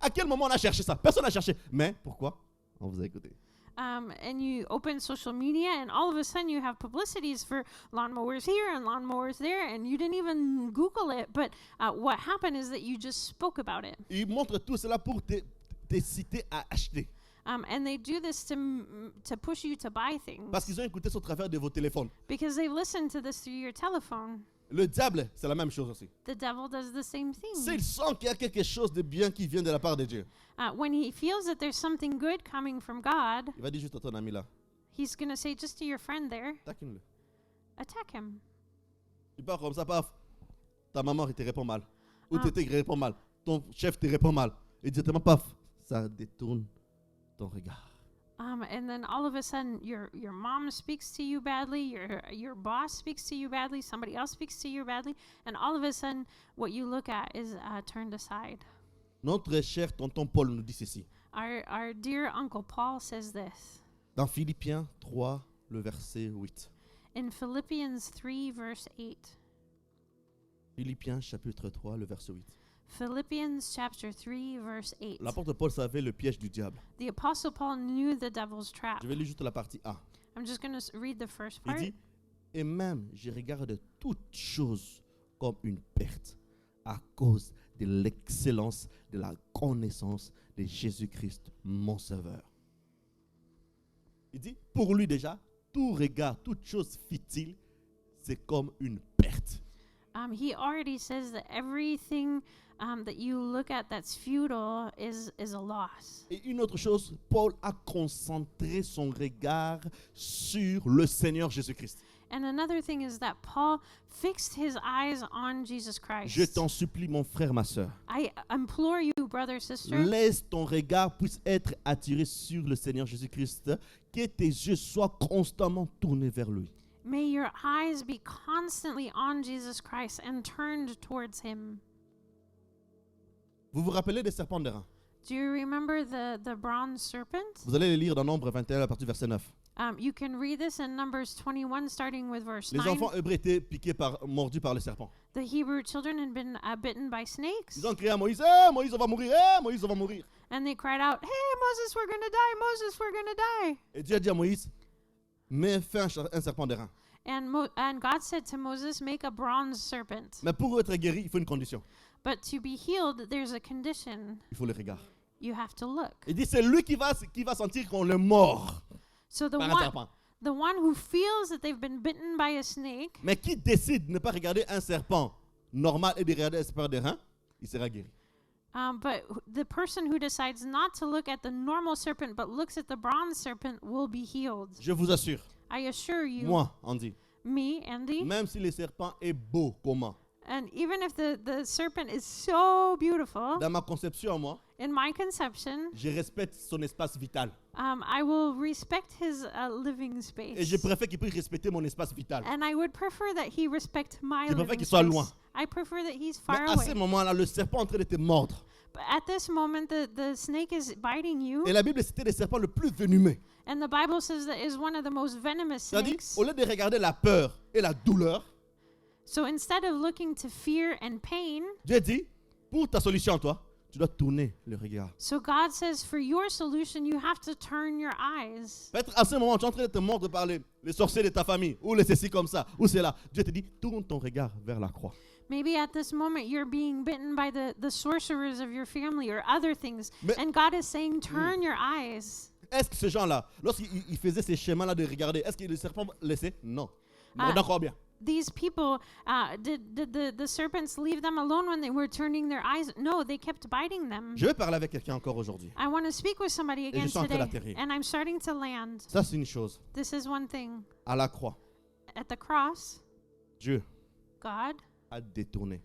A: À quel moment on a cherché ça? Personne n'a cherché. Mais pourquoi? On vous a écouté.
B: and you open social media and all of a sudden you have publicities for lawnmowers here and lawnmowers there and you didn't even Google it. But what happened is that you just spoke about it.
A: Il montre tout cela pour te citer à acheter.
B: And they do this to push you to buy things
A: Parce qu'ils ont écouté ça au travers de vos téléphones.
B: because they listen to this through your telephone.
A: Le diable, c'est la même chose aussi.
B: The devil does the same thing.
A: S'il sent qu'il y a quelque chose de bien qui vient de la part de Dieu,
B: When he feels that there's something good coming from God,
A: il va dire juste à ton ami là,
B: he's going to say just to your friend there,
A: taquine-le.
B: attack him.
A: Tu pars comme ça, paf, ta maman te répond mal. Ou
B: Ah.
A: tété te répond mal. Ton chef te répond mal. Et directement, paf, ça détourne ton regard.
B: And then all of a sudden, your mom speaks to you badly, your boss speaks to you badly, somebody else speaks to you badly, and all of a sudden, what you look at is turned aside.
A: Notre cher tonton Paul nous dit ceci.
B: Our dear Uncle Paul says this
A: Dans Philippiens 3, le verset 8.
B: in Philippians 3, verse 8.
A: Philippiens chapitre 3, le verset 8.
B: Philippians chapter 3, verse 8.
A: L'apôtre Paul savait le piège du diable.
B: The Apostle Paul knew the devil's trap.
A: Je vais lire juste la partie A.
B: I'm just going to read the first
A: Il
B: part.
A: dit, et même je regarde toutes choses comme une perte à cause de l'excellence de la connaissance de Jésus-Christ, mon Sauveur. Il dit, pour lui déjà, tout regard, toute chose futile, c'est comme une perte.
B: He already says that everything that you look at that's futile is a loss.
A: Et une autre chose, Paul a concentré son regard sur le Seigneur Jésus-Christ.
B: And another thing is that Paul fixed his eyes on Jesus Christ.
A: Je t'en supplie, mon frère, ma soeur.
B: I implore you, brother, sister,
A: Laisse ton regard puisse être attiré sur le Seigneur Jésus-Christ, que tes yeux soient constamment tournés vers lui.
B: may your eyes be constantly on Jesus Christ and turned towards him.
A: Vous vous rappelez des serpents d'airain?
B: Do you remember the bronze serpent?
A: Vous allez les lire dans Nombre 21 à partir du verset 9.
B: You can read this in Numbers 21, starting with verse
A: Les
B: 9.
A: enfants hébreux étaient mordus par le serpent.
B: The Hebrew children had been bitten by snakes,
A: Ils ont crié à Moïse, « Moïse, on va mourir, Moïse, on va mourir. »
B: and they cried out, "Hey, Moses, we're gonna die! Moses, we're gonna die!"
A: Et Dieu a dit à Moïse, « Mets fin un serpent d'airain.
B: And God said to Moses, "Make a bronze serpent."
A: Mais pour être guéri, il faut une condition.
B: But to be healed, there's a condition.
A: Il faut le regard.
B: You have to look.
A: Il dit, c'est lui qui va sentir qu'on le mord
B: So
A: par un serpent.
B: the one who feels that they've been bitten by a snake,
A: Mais qui décide de ne pas regarder un serpent normal et de regarder un serpent d'airain, il sera guéri.
B: but the person who decides not to look at the normal serpent but looks at the bronze serpent will be healed.
A: Je vous assure,
B: I assure you,
A: moi, Andy,
B: me, Andy,
A: même si le serpent est beau, comment?
B: and even if the serpent is so beautiful,
A: Dans ma conception, moi,
B: in my conception,
A: je respecte son espace vital.
B: I will respect his living space.
A: Et je préfère qu'il puisse respecter mon espace vital.
B: And I would prefer that he respect my
A: Je préfère
B: living
A: qu'il soit
B: space.
A: loin.
B: I prefer that he's
A: Mais
B: far
A: à ce
B: away.
A: moment-là, le serpent est en train de te mordre.
B: But at this moment, the snake is biting you,
A: Et la Bible citait le serpent le plus venimeux.
B: and the Bible says that is one of the most venomous
A: C'est-à-dire,
B: snakes.
A: au lieu de regarder la peur et la douleur,
B: So instead of looking to fear and pain,
A: Dieu dit, pour ta solution, toi, tu dois tourner le regard.
B: so God says for your solution, you have to turn your eyes.
A: Peut-être à ce moment, tu es en train de te mordre par les sorciers de ta famille, ou les ceci comme ça, ou c'est là. Dieu te dit, tourne ton regard vers la croix.
B: Maybe at this moment you're being bitten by the sorcerers of your family or other things,
A: Mais-
B: and God is saying, turn your eyes.
A: Est-ce que ces gens-là, lorsqu'ils faisaient ces schémas-là de regarder, est-ce que le serpent laissait? Non.
B: Ah.
A: Mordant encore bien.
B: These people, did the serpents leave them alone when they were turning their eyes? No, they kept biting them.
A: Je vais parler avec quelqu'un encore aujourd'hui.
B: I want to speak with somebody
A: je
B: again
A: suis en train
B: today,
A: d'atterrir.
B: and I'm starting to land.
A: Ça, c'est une chose.
B: This is one thing.
A: À la croix,
B: At the cross,
A: Dieu
B: God
A: a détourné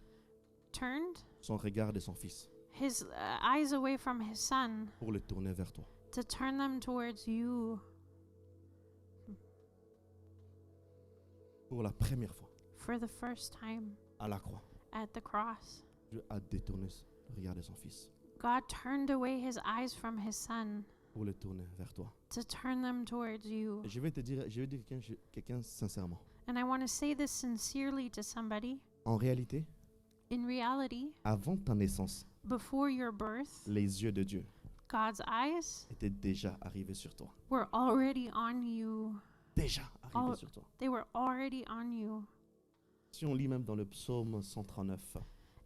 B: turned
A: son regard de son fils
B: his eyes away from his son
A: pour le tourner vers toi.
B: to turn them towards you.
A: Pour la première fois,
B: For the first time
A: à la croix,
B: at the cross,
A: Dieu a détourné le regard de son fils
B: God turned away his eyes from his son
A: pour le tourner vers toi.
B: to turn them towards you.
A: Et je vais dire quelqu'un sincèrement.
B: And I want to say this sincerely to somebody.
A: En réalité,
B: In reality,
A: avant ta naissance,
B: before your birth,
A: les yeux de Dieu
B: God's eyes
A: étaient déjà arrivés sur toi.
B: were already on you.
A: Déjà arrivés
B: Oh.
A: sur toi.
B: They were already on you.
A: Si on lit même dans le psaume 139,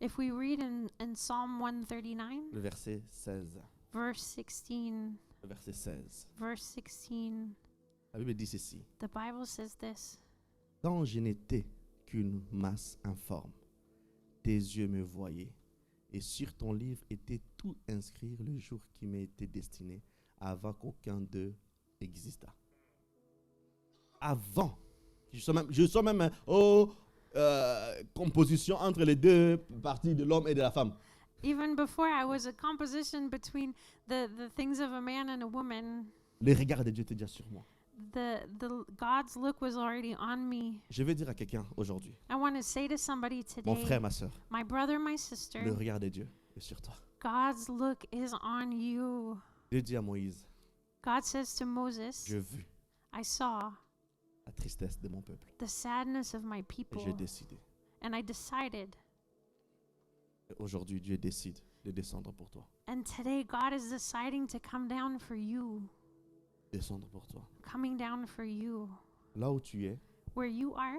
B: If we read in Psalm 139,
A: le verset 16,
B: verse 16,
A: Verset 16.
B: verse 16.
A: La Bible dit ceci.
B: The Bible says this.
A: Quand je n'étais qu'une masse informe, tes yeux me voyaient, et sur ton livre était tout inscrit le jour qui m'était destiné, avant qu'aucun d'eux existât. Avant. Je sois même composition entre les deux parties de l'homme et de la femme.
B: Even before I was a composition between the things of a man and a woman,
A: Le regard de Dieu était déjà sur moi.
B: the God's look was already on me.
A: Je vais dire à quelqu'un aujourd'hui,
B: I want to say to somebody
A: mon
B: today,
A: frère, ma soeur,
B: my brother, my sister,
A: le regard de Dieu est sur toi.
B: God's look is on you.
A: Dieu dit à Moïse,
B: God says to Moses,
A: j'ai vu
B: I saw
A: la tristesse de mon peuple
B: the sadness of my
A: et
B: people,
A: j'ai décidé.
B: and I decided.
A: Et aujourd'hui, Dieu décide de descendre pour toi.
B: And today, God is deciding to come down for you,
A: Descendre pour toi.
B: coming down for you.
A: Là où tu es,
B: Where you are,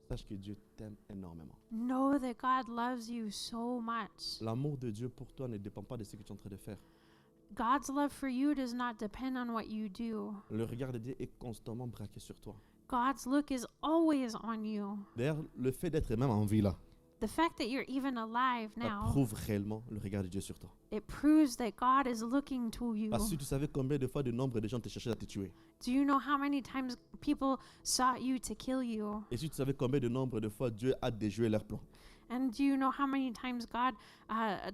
A: sache que Dieu t'aime énormément.
B: know that God loves you so much.
A: L'amour de Dieu pour toi ne dépend pas de ce que tu es en train de faire.
B: God's love for you does not depend on what you do.
A: Le regard de Dieu est constamment braqué sur toi.
B: God's look is always on you.
A: D'ailleurs, le fait d'être même en vie là,
B: The fact that you're even alive
A: ça
B: now,
A: prouve réellement le regard de Dieu sur toi.
B: it proves that God is looking to you.
A: Parce que si tu savais combien de fois de nombre de gens te cherchaient à te tuer,
B: Do you know how many times people sought you to kill you?
A: et si tu savais combien de nombre de fois Dieu a déjoué leurs plans,
B: And do you know how many times God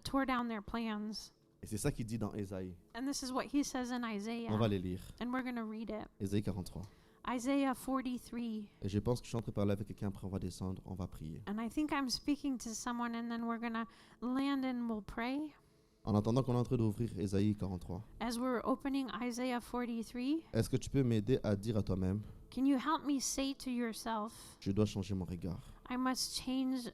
B: tore down their plans?
A: et c'est ça qu'il dit dans Ésaïe.
B: And this is what he says in Isaiah.
A: On va les lire.
B: And we're going to read it.
A: Ésaïe 43.
B: Isaiah 43.
A: Et je pense que je suis en train de parler avec quelqu'un, après on va descendre, on va prier.
B: And I think I'm speaking to someone, and then we're going to land and we'll pray.
A: En attendant qu'on est en train d'ouvrir Ésaïe 43,
B: As we're opening Isaiah 43,
A: est-ce que tu peux m'aider à dire à toi-même,
B: can you help me say to yourself,
A: je dois changer mon regard.
B: I must change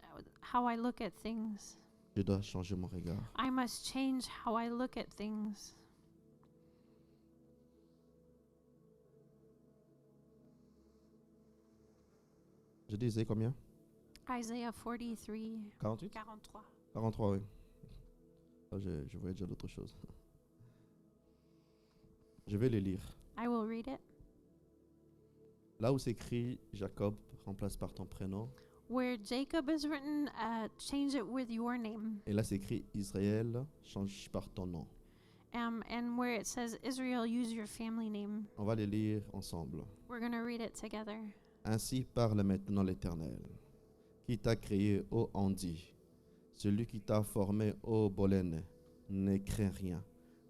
B: how I look at things.
A: Je dois changer mon regard.
B: I must change how I look at things.
A: Je dis Ésaïe combien?
B: Isaiah 43,
A: 48?
B: 43.
A: 43, oui. Ah, je voyais déjà d'autres choses. Je vais les lire.
B: I will read it.
A: Là où c'est écrit Jacob, remplace par ton prénom.
B: Where Jacob is written, change it with your name.
A: Et là c'est écrit Israël, change par ton nom.
B: And where it says Israel, use your family name.
A: On va les lire ensemble.
B: We're going to read it together.
A: Ainsi parle maintenant l'Éternel, qui t'a créé, ô Andi, celui qui t'a formé, ô Bolène, ne crains rien,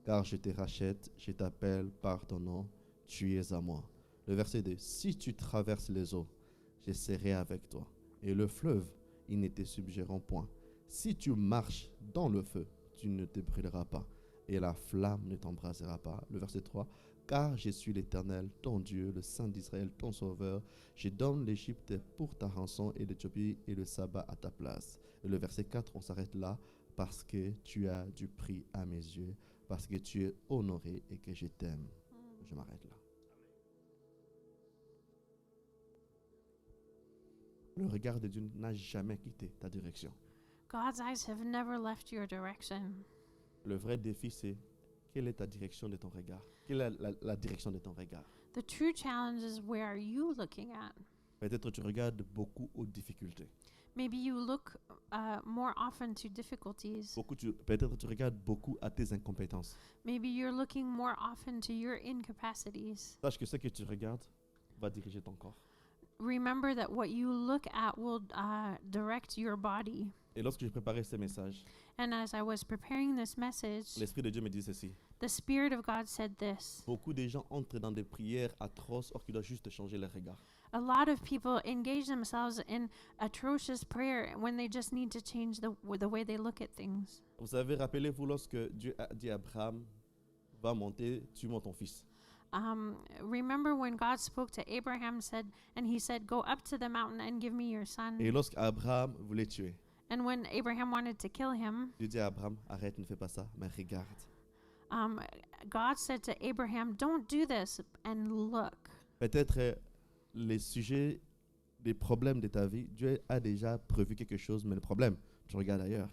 A: car je te rachète, je t'appelle par ton nom, tu es à moi. Le verset 2, si tu traverses les eaux, je serai avec toi, et le fleuve, ils ne te subjugeront point. Si tu marches dans le feu, tu ne te brûleras pas, et la flamme ne t'embrasera pas. Le verset 3, car je suis l'Éternel, ton Dieu, le Saint d'Israël, ton Sauveur. Je donne l'Égypte pour ta rançon et l'Éthiopie et le sabbat à ta place. Et le verset 4, on s'arrête là, parce que tu as du prix à mes yeux, parce que tu es honoré et que je t'aime. Je m'arrête là. Le regard de Dieu n'a jamais quitté ta direction.
B: God's eyes have never left your direction.
A: Le vrai défi, c'est quelle est ta direction de ton regard? Quelle est la direction de ton regard?
B: The true challenge is, where are you looking at?
A: Peut-être tu regardes beaucoup aux difficultés.
B: Maybe you look more often to difficulties.
A: Peut-être tu regardes beaucoup à tes incompétences.
B: Maybe you're looking more often to your incapacities.
A: Sache que ce que tu regardes va diriger ton corps.
B: Remember that what you look at will direct your body.
A: Et lorsque j'ai préparé ce message,
B: And as I was preparing this message,
A: l'Esprit de Dieu me dit ceci.
B: the Spirit of God said this.
A: Beaucoup de gens entrent dans des prières atroces, or qu'ils doivent juste changer leur regard.
B: A lot of people engage themselves in atrocious prayer when they just need to change the way they look at things.
A: Vous savez, rappelez-vous lorsque Dieu a dit à Abraham, va monter, tue-moi ton fils.
B: Remember when God spoke to Abraham, and he said, go up to the mountain and give me your son.
A: Et lorsqu'Abraham voulait tuer,
B: And when Abraham wanted to kill him,
A: Dieu dit à Abraham, arrête, ne fais pas ça, mais regarde.
B: God said to Abraham, don't do this, and look.
A: Peut-être les sujets, les problèmes de ta vie, Dieu a déjà prévu quelque chose, mais le problème, tu regardes ailleurs.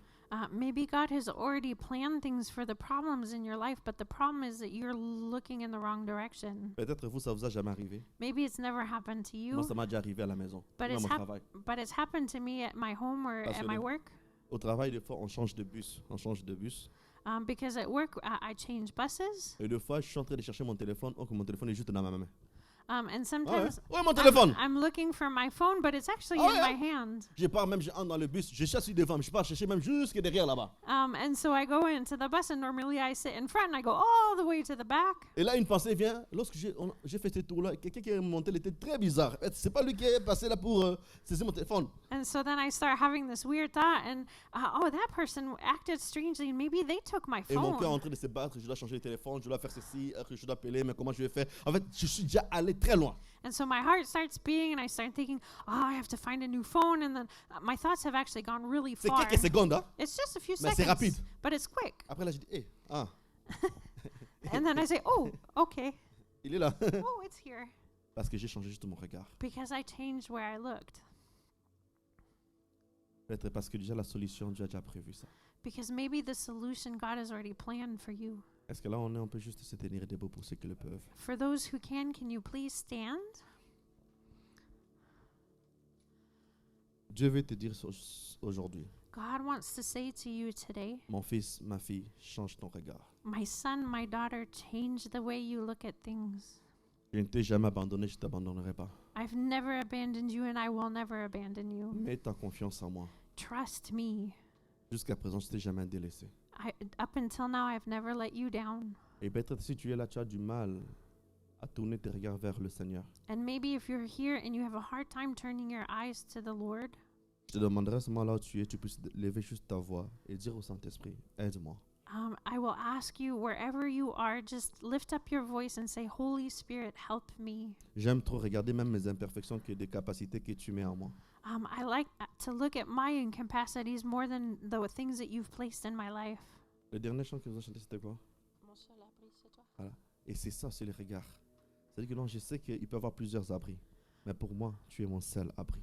B: Maybe God has already planned things for the problems in your life, but the problem is that you're looking in the wrong direction.
A: Peut-être vous, ça vous a jamais arrivé.
B: Maybe it's never happened to
A: Moi,
B: you,
A: ça m'a déjà arrivé à la maison,
B: but
A: ou à
B: it's,
A: mon travail.
B: but it's happened to me at my home or
A: Parce
B: at
A: que
B: my
A: des-
B: work.
A: Au travail, des fois, on change de bus. On change de bus.
B: Because at work, I change buses.
A: Et des fois, je suis en train de chercher mon téléphone. Oh, que mon téléphone est juste dans ma main.
B: And
A: Ah ouais.
B: sometimes
A: Où est mon téléphone?
B: I'm looking for my phone, but it's actually
A: Ah
B: in
A: ouais.
B: my hand.
A: Je pars même, je entre dans le bus. Je cherche devant, mais je pars chercher même jusque derrière là-bas.
B: And so I go into the bus, and normally I sit in front, and I go all the way to the back.
A: Et là, une pensée vient. Lorsque j'ai fait ce tour-là, quelqu'un qui est monté, il était très bizarre. C'est pas lui qui est passé là pour saisir mon téléphone.
B: And so then I start having this weird thought, and oh, that person acted strangely. Maybe they took my
A: Et mon cœur est en
B: phone.
A: train de se battre. Je dois changer de téléphone, je dois faire ceci, je dois appeler, mais comment je vais faire? En fait, je suis déjà allé très loin.
B: And so my heart starts beating, and I start thinking, oh, I have to find a new phone. And then my thoughts have actually gone really
A: C'est
B: far.
A: quelques secondes, hein?
B: It's just a few
A: Mais c'est
B: seconds,
A: rapide.
B: but it's quick.
A: Après là, je dis, hé, ah,
B: And then I say, oh, okay.
A: il est là.
B: Oh, it's here.
A: Parce que j'ai changé juste mon regard.
B: Because I changed where I looked.
A: Peut-être parce que déjà la solution, Dieu a déjà prévu ça.
B: Because maybe the solution God has already planned for you.
A: Est-ce que là, on peut juste se tenir debout pour ceux qui le peuvent?
B: For those who can you please stand?
A: Dieu veut te dire aujourd'hui,
B: God wants to say to you today,
A: mon fils, ma fille, change ton regard.
B: my son, my daughter, change the way you look at things.
A: Je ne t'ai jamais abandonné, je ne t'abandonnerai pas.
B: I've never abandoned you, and I will never abandon you.
A: Mets ta confiance en moi.
B: Trust me.
A: Jusqu'à présent, je ne t'ai jamais délaissé.
B: Up until now, I've never let you down.
A: Et peut-être si tu es là, tu as du mal à tourner tes regards vers le Seigneur.
B: And maybe if you're here and you have a hard time turning your eyes to the Lord,
A: Je te demanderai seulement là où tu es, tu puisses lever juste ta voix et dire au Saint-Esprit, aide-moi.
B: I will ask you, wherever you are, just lift up your voice and say, Holy Spirit, help me.
A: J'aime trop regarder même mes imperfections que des capacités que tu mets en moi.
B: I like to look at my incapacities more than the things that you've placed in my life.
A: Le dernier chant que vous avez chanté, c'était quoi? Voilà. Et c'est ça, c'est le regard. C'est-à-dire que non, je sais qu'il peut y avoir plusieurs abris. Mais pour moi, tu es mon seul abri.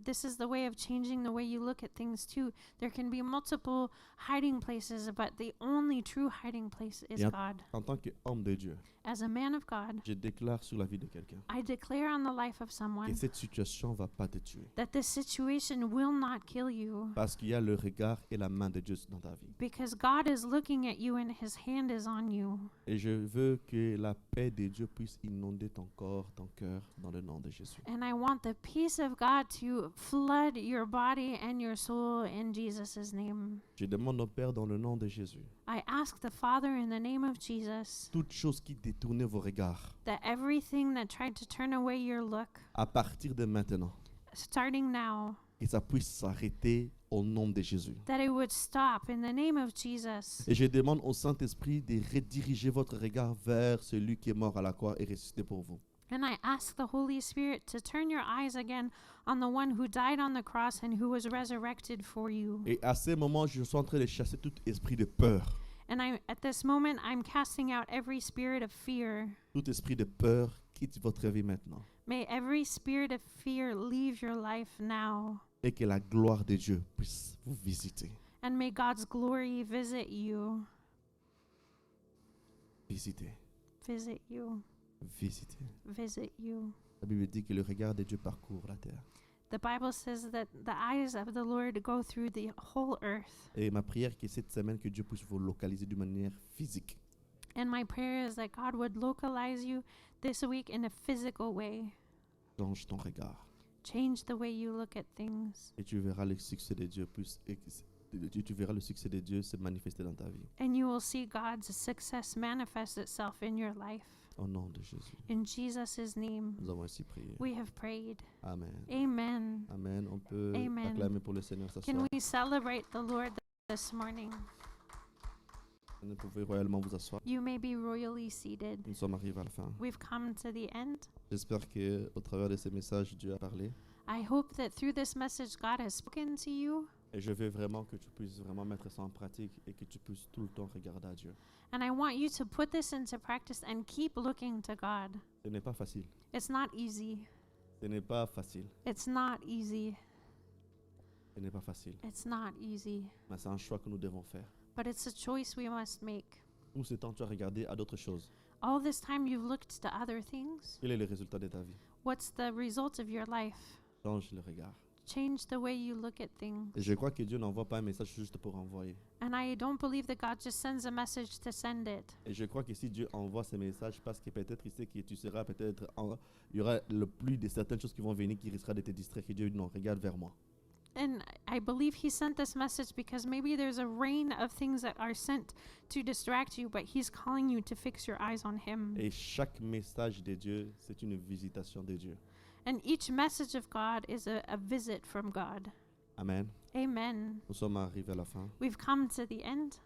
B: This is the way of changing the way you look at things too. There can be multiple hiding places, but the only true hiding place is
A: Yeah.
B: God.
A: En tant qu'homme de Dieu,
B: As a man of God,
A: je déclare sur la vie de quelqu'un
B: I declare on the life of
A: que
B: someone
A: cette situation ne va pas te tuer.
B: that this situation will not kill you,
A: Parce qu'il y a le regard et la main de Dieu dans ta vie.
B: because God is looking at you and his hand is on you.
A: Et je veux que la paix de Dieu puisse inonder ton corps, ton cœur, dans le nom de Jésus.
B: And I want the peace of God to flood your body and your soul in Jesus' name.
A: Je demande au Père dans le nom de Jésus,
B: I ask the Father in the name of Jesus
A: toute chose qui détournait vos regards,
B: that everything that tried to turn away your look,
A: à partir de maintenant,
B: starting now,
A: que ça puisse s'arrêter au nom de Jésus.
B: that it would stop in the name of Jesus.
A: Et je demande au Saint-Esprit de rediriger votre regard vers celui qui est mort à la croix et ressuscité pour vous.
B: And I ask the Holy Spirit to turn your eyes again on the one who died on the cross and who was resurrected for you.
A: Et à ce moment, je suis en train de chasser tout esprit de peur,
B: And at this moment, I'm casting out every spirit of fear.
A: tout esprit de peur quitte votre vie maintenant.
B: May every spirit of fear leave your life now.
A: Et que la gloire de Dieu puisse vous visiter.
B: And may God's glory visit you.
A: Visiter,
B: Visit you.
A: visiter.
B: Visit you.
A: La Bible dit que le regard de Dieu parcourt la terre.
B: The Bible says that the eyes of the Lord go through the whole earth.
A: Et ma prière est que cette semaine, que Dieu puisse vous localiser d'une manière physique.
B: And my prayer is that God would localize you this week in a physical way.
A: Change ton regard.
B: Change the way you look at things.
A: Et tu verras le succès de Dieu tu verras le succès de Dieu se manifester dans ta vie.
B: And you will see God's success manifest itself in your life.
A: Au nom de Jésus.
B: In Jesus' name,
A: Nous avons ainsi prié.
B: we have prayed.
A: Amen.
B: Amen.
A: Amen. On peut
B: Amen.
A: acclamer pour le Seigneur ce
B: Can
A: soir.
B: we celebrate the Lord this morning?
A: Vous pouvez royalement vous asseoir.
B: You may be royally seated.
A: Nous sommes arrivés à la fin.
B: We've come to the end.
A: J'espère qu'au travers de ces messages, Dieu a parlé.
B: I hope that through this message, God has spoken to you.
A: Et je veux vraiment que tu puisses vraiment mettre ça en pratique et que tu puisses tout le temps regarder à Dieu.
B: And I want you to put this into practice and keep looking to God.
A: Ce n'est pas facile.
B: It's not easy.
A: Ce n'est pas facile.
B: It's not easy.
A: Ce n'est pas facile,
B: It's not easy,
A: mais c'est un choix que nous devons faire.
B: but it's a choice we must make.
A: Tout ce temps, tu as regardé à d'autres choses.
B: All this time you've looked to other things.
A: Quel est le résultat de ta vie?
B: What's the result of your life?
A: Change le regard.
B: Change the way you look at things.
A: Et je crois que Dieu n'envoie pas un message juste pour envoyer.
B: And I don't believe that God just sends a message to send it.
A: Et je crois que si Dieu envoie ces messages, parce que peut-être il sait que tu seras peut-être... il y aura le plus de certaines choses qui vont venir qui risquera de te distraire. Et Dieu dit non, regarde vers moi.
B: And I believe he sent this message because maybe there's a rain of things that are sent to distract you, but he's calling you to fix your eyes on him.
A: Et chaque message de Dieu, c'est une visitation de Dieu.
B: And each message of God is a visit from God.
A: Amen.
B: Amen.
A: Nous sommes arrivés à la fin.
B: We've come to the end.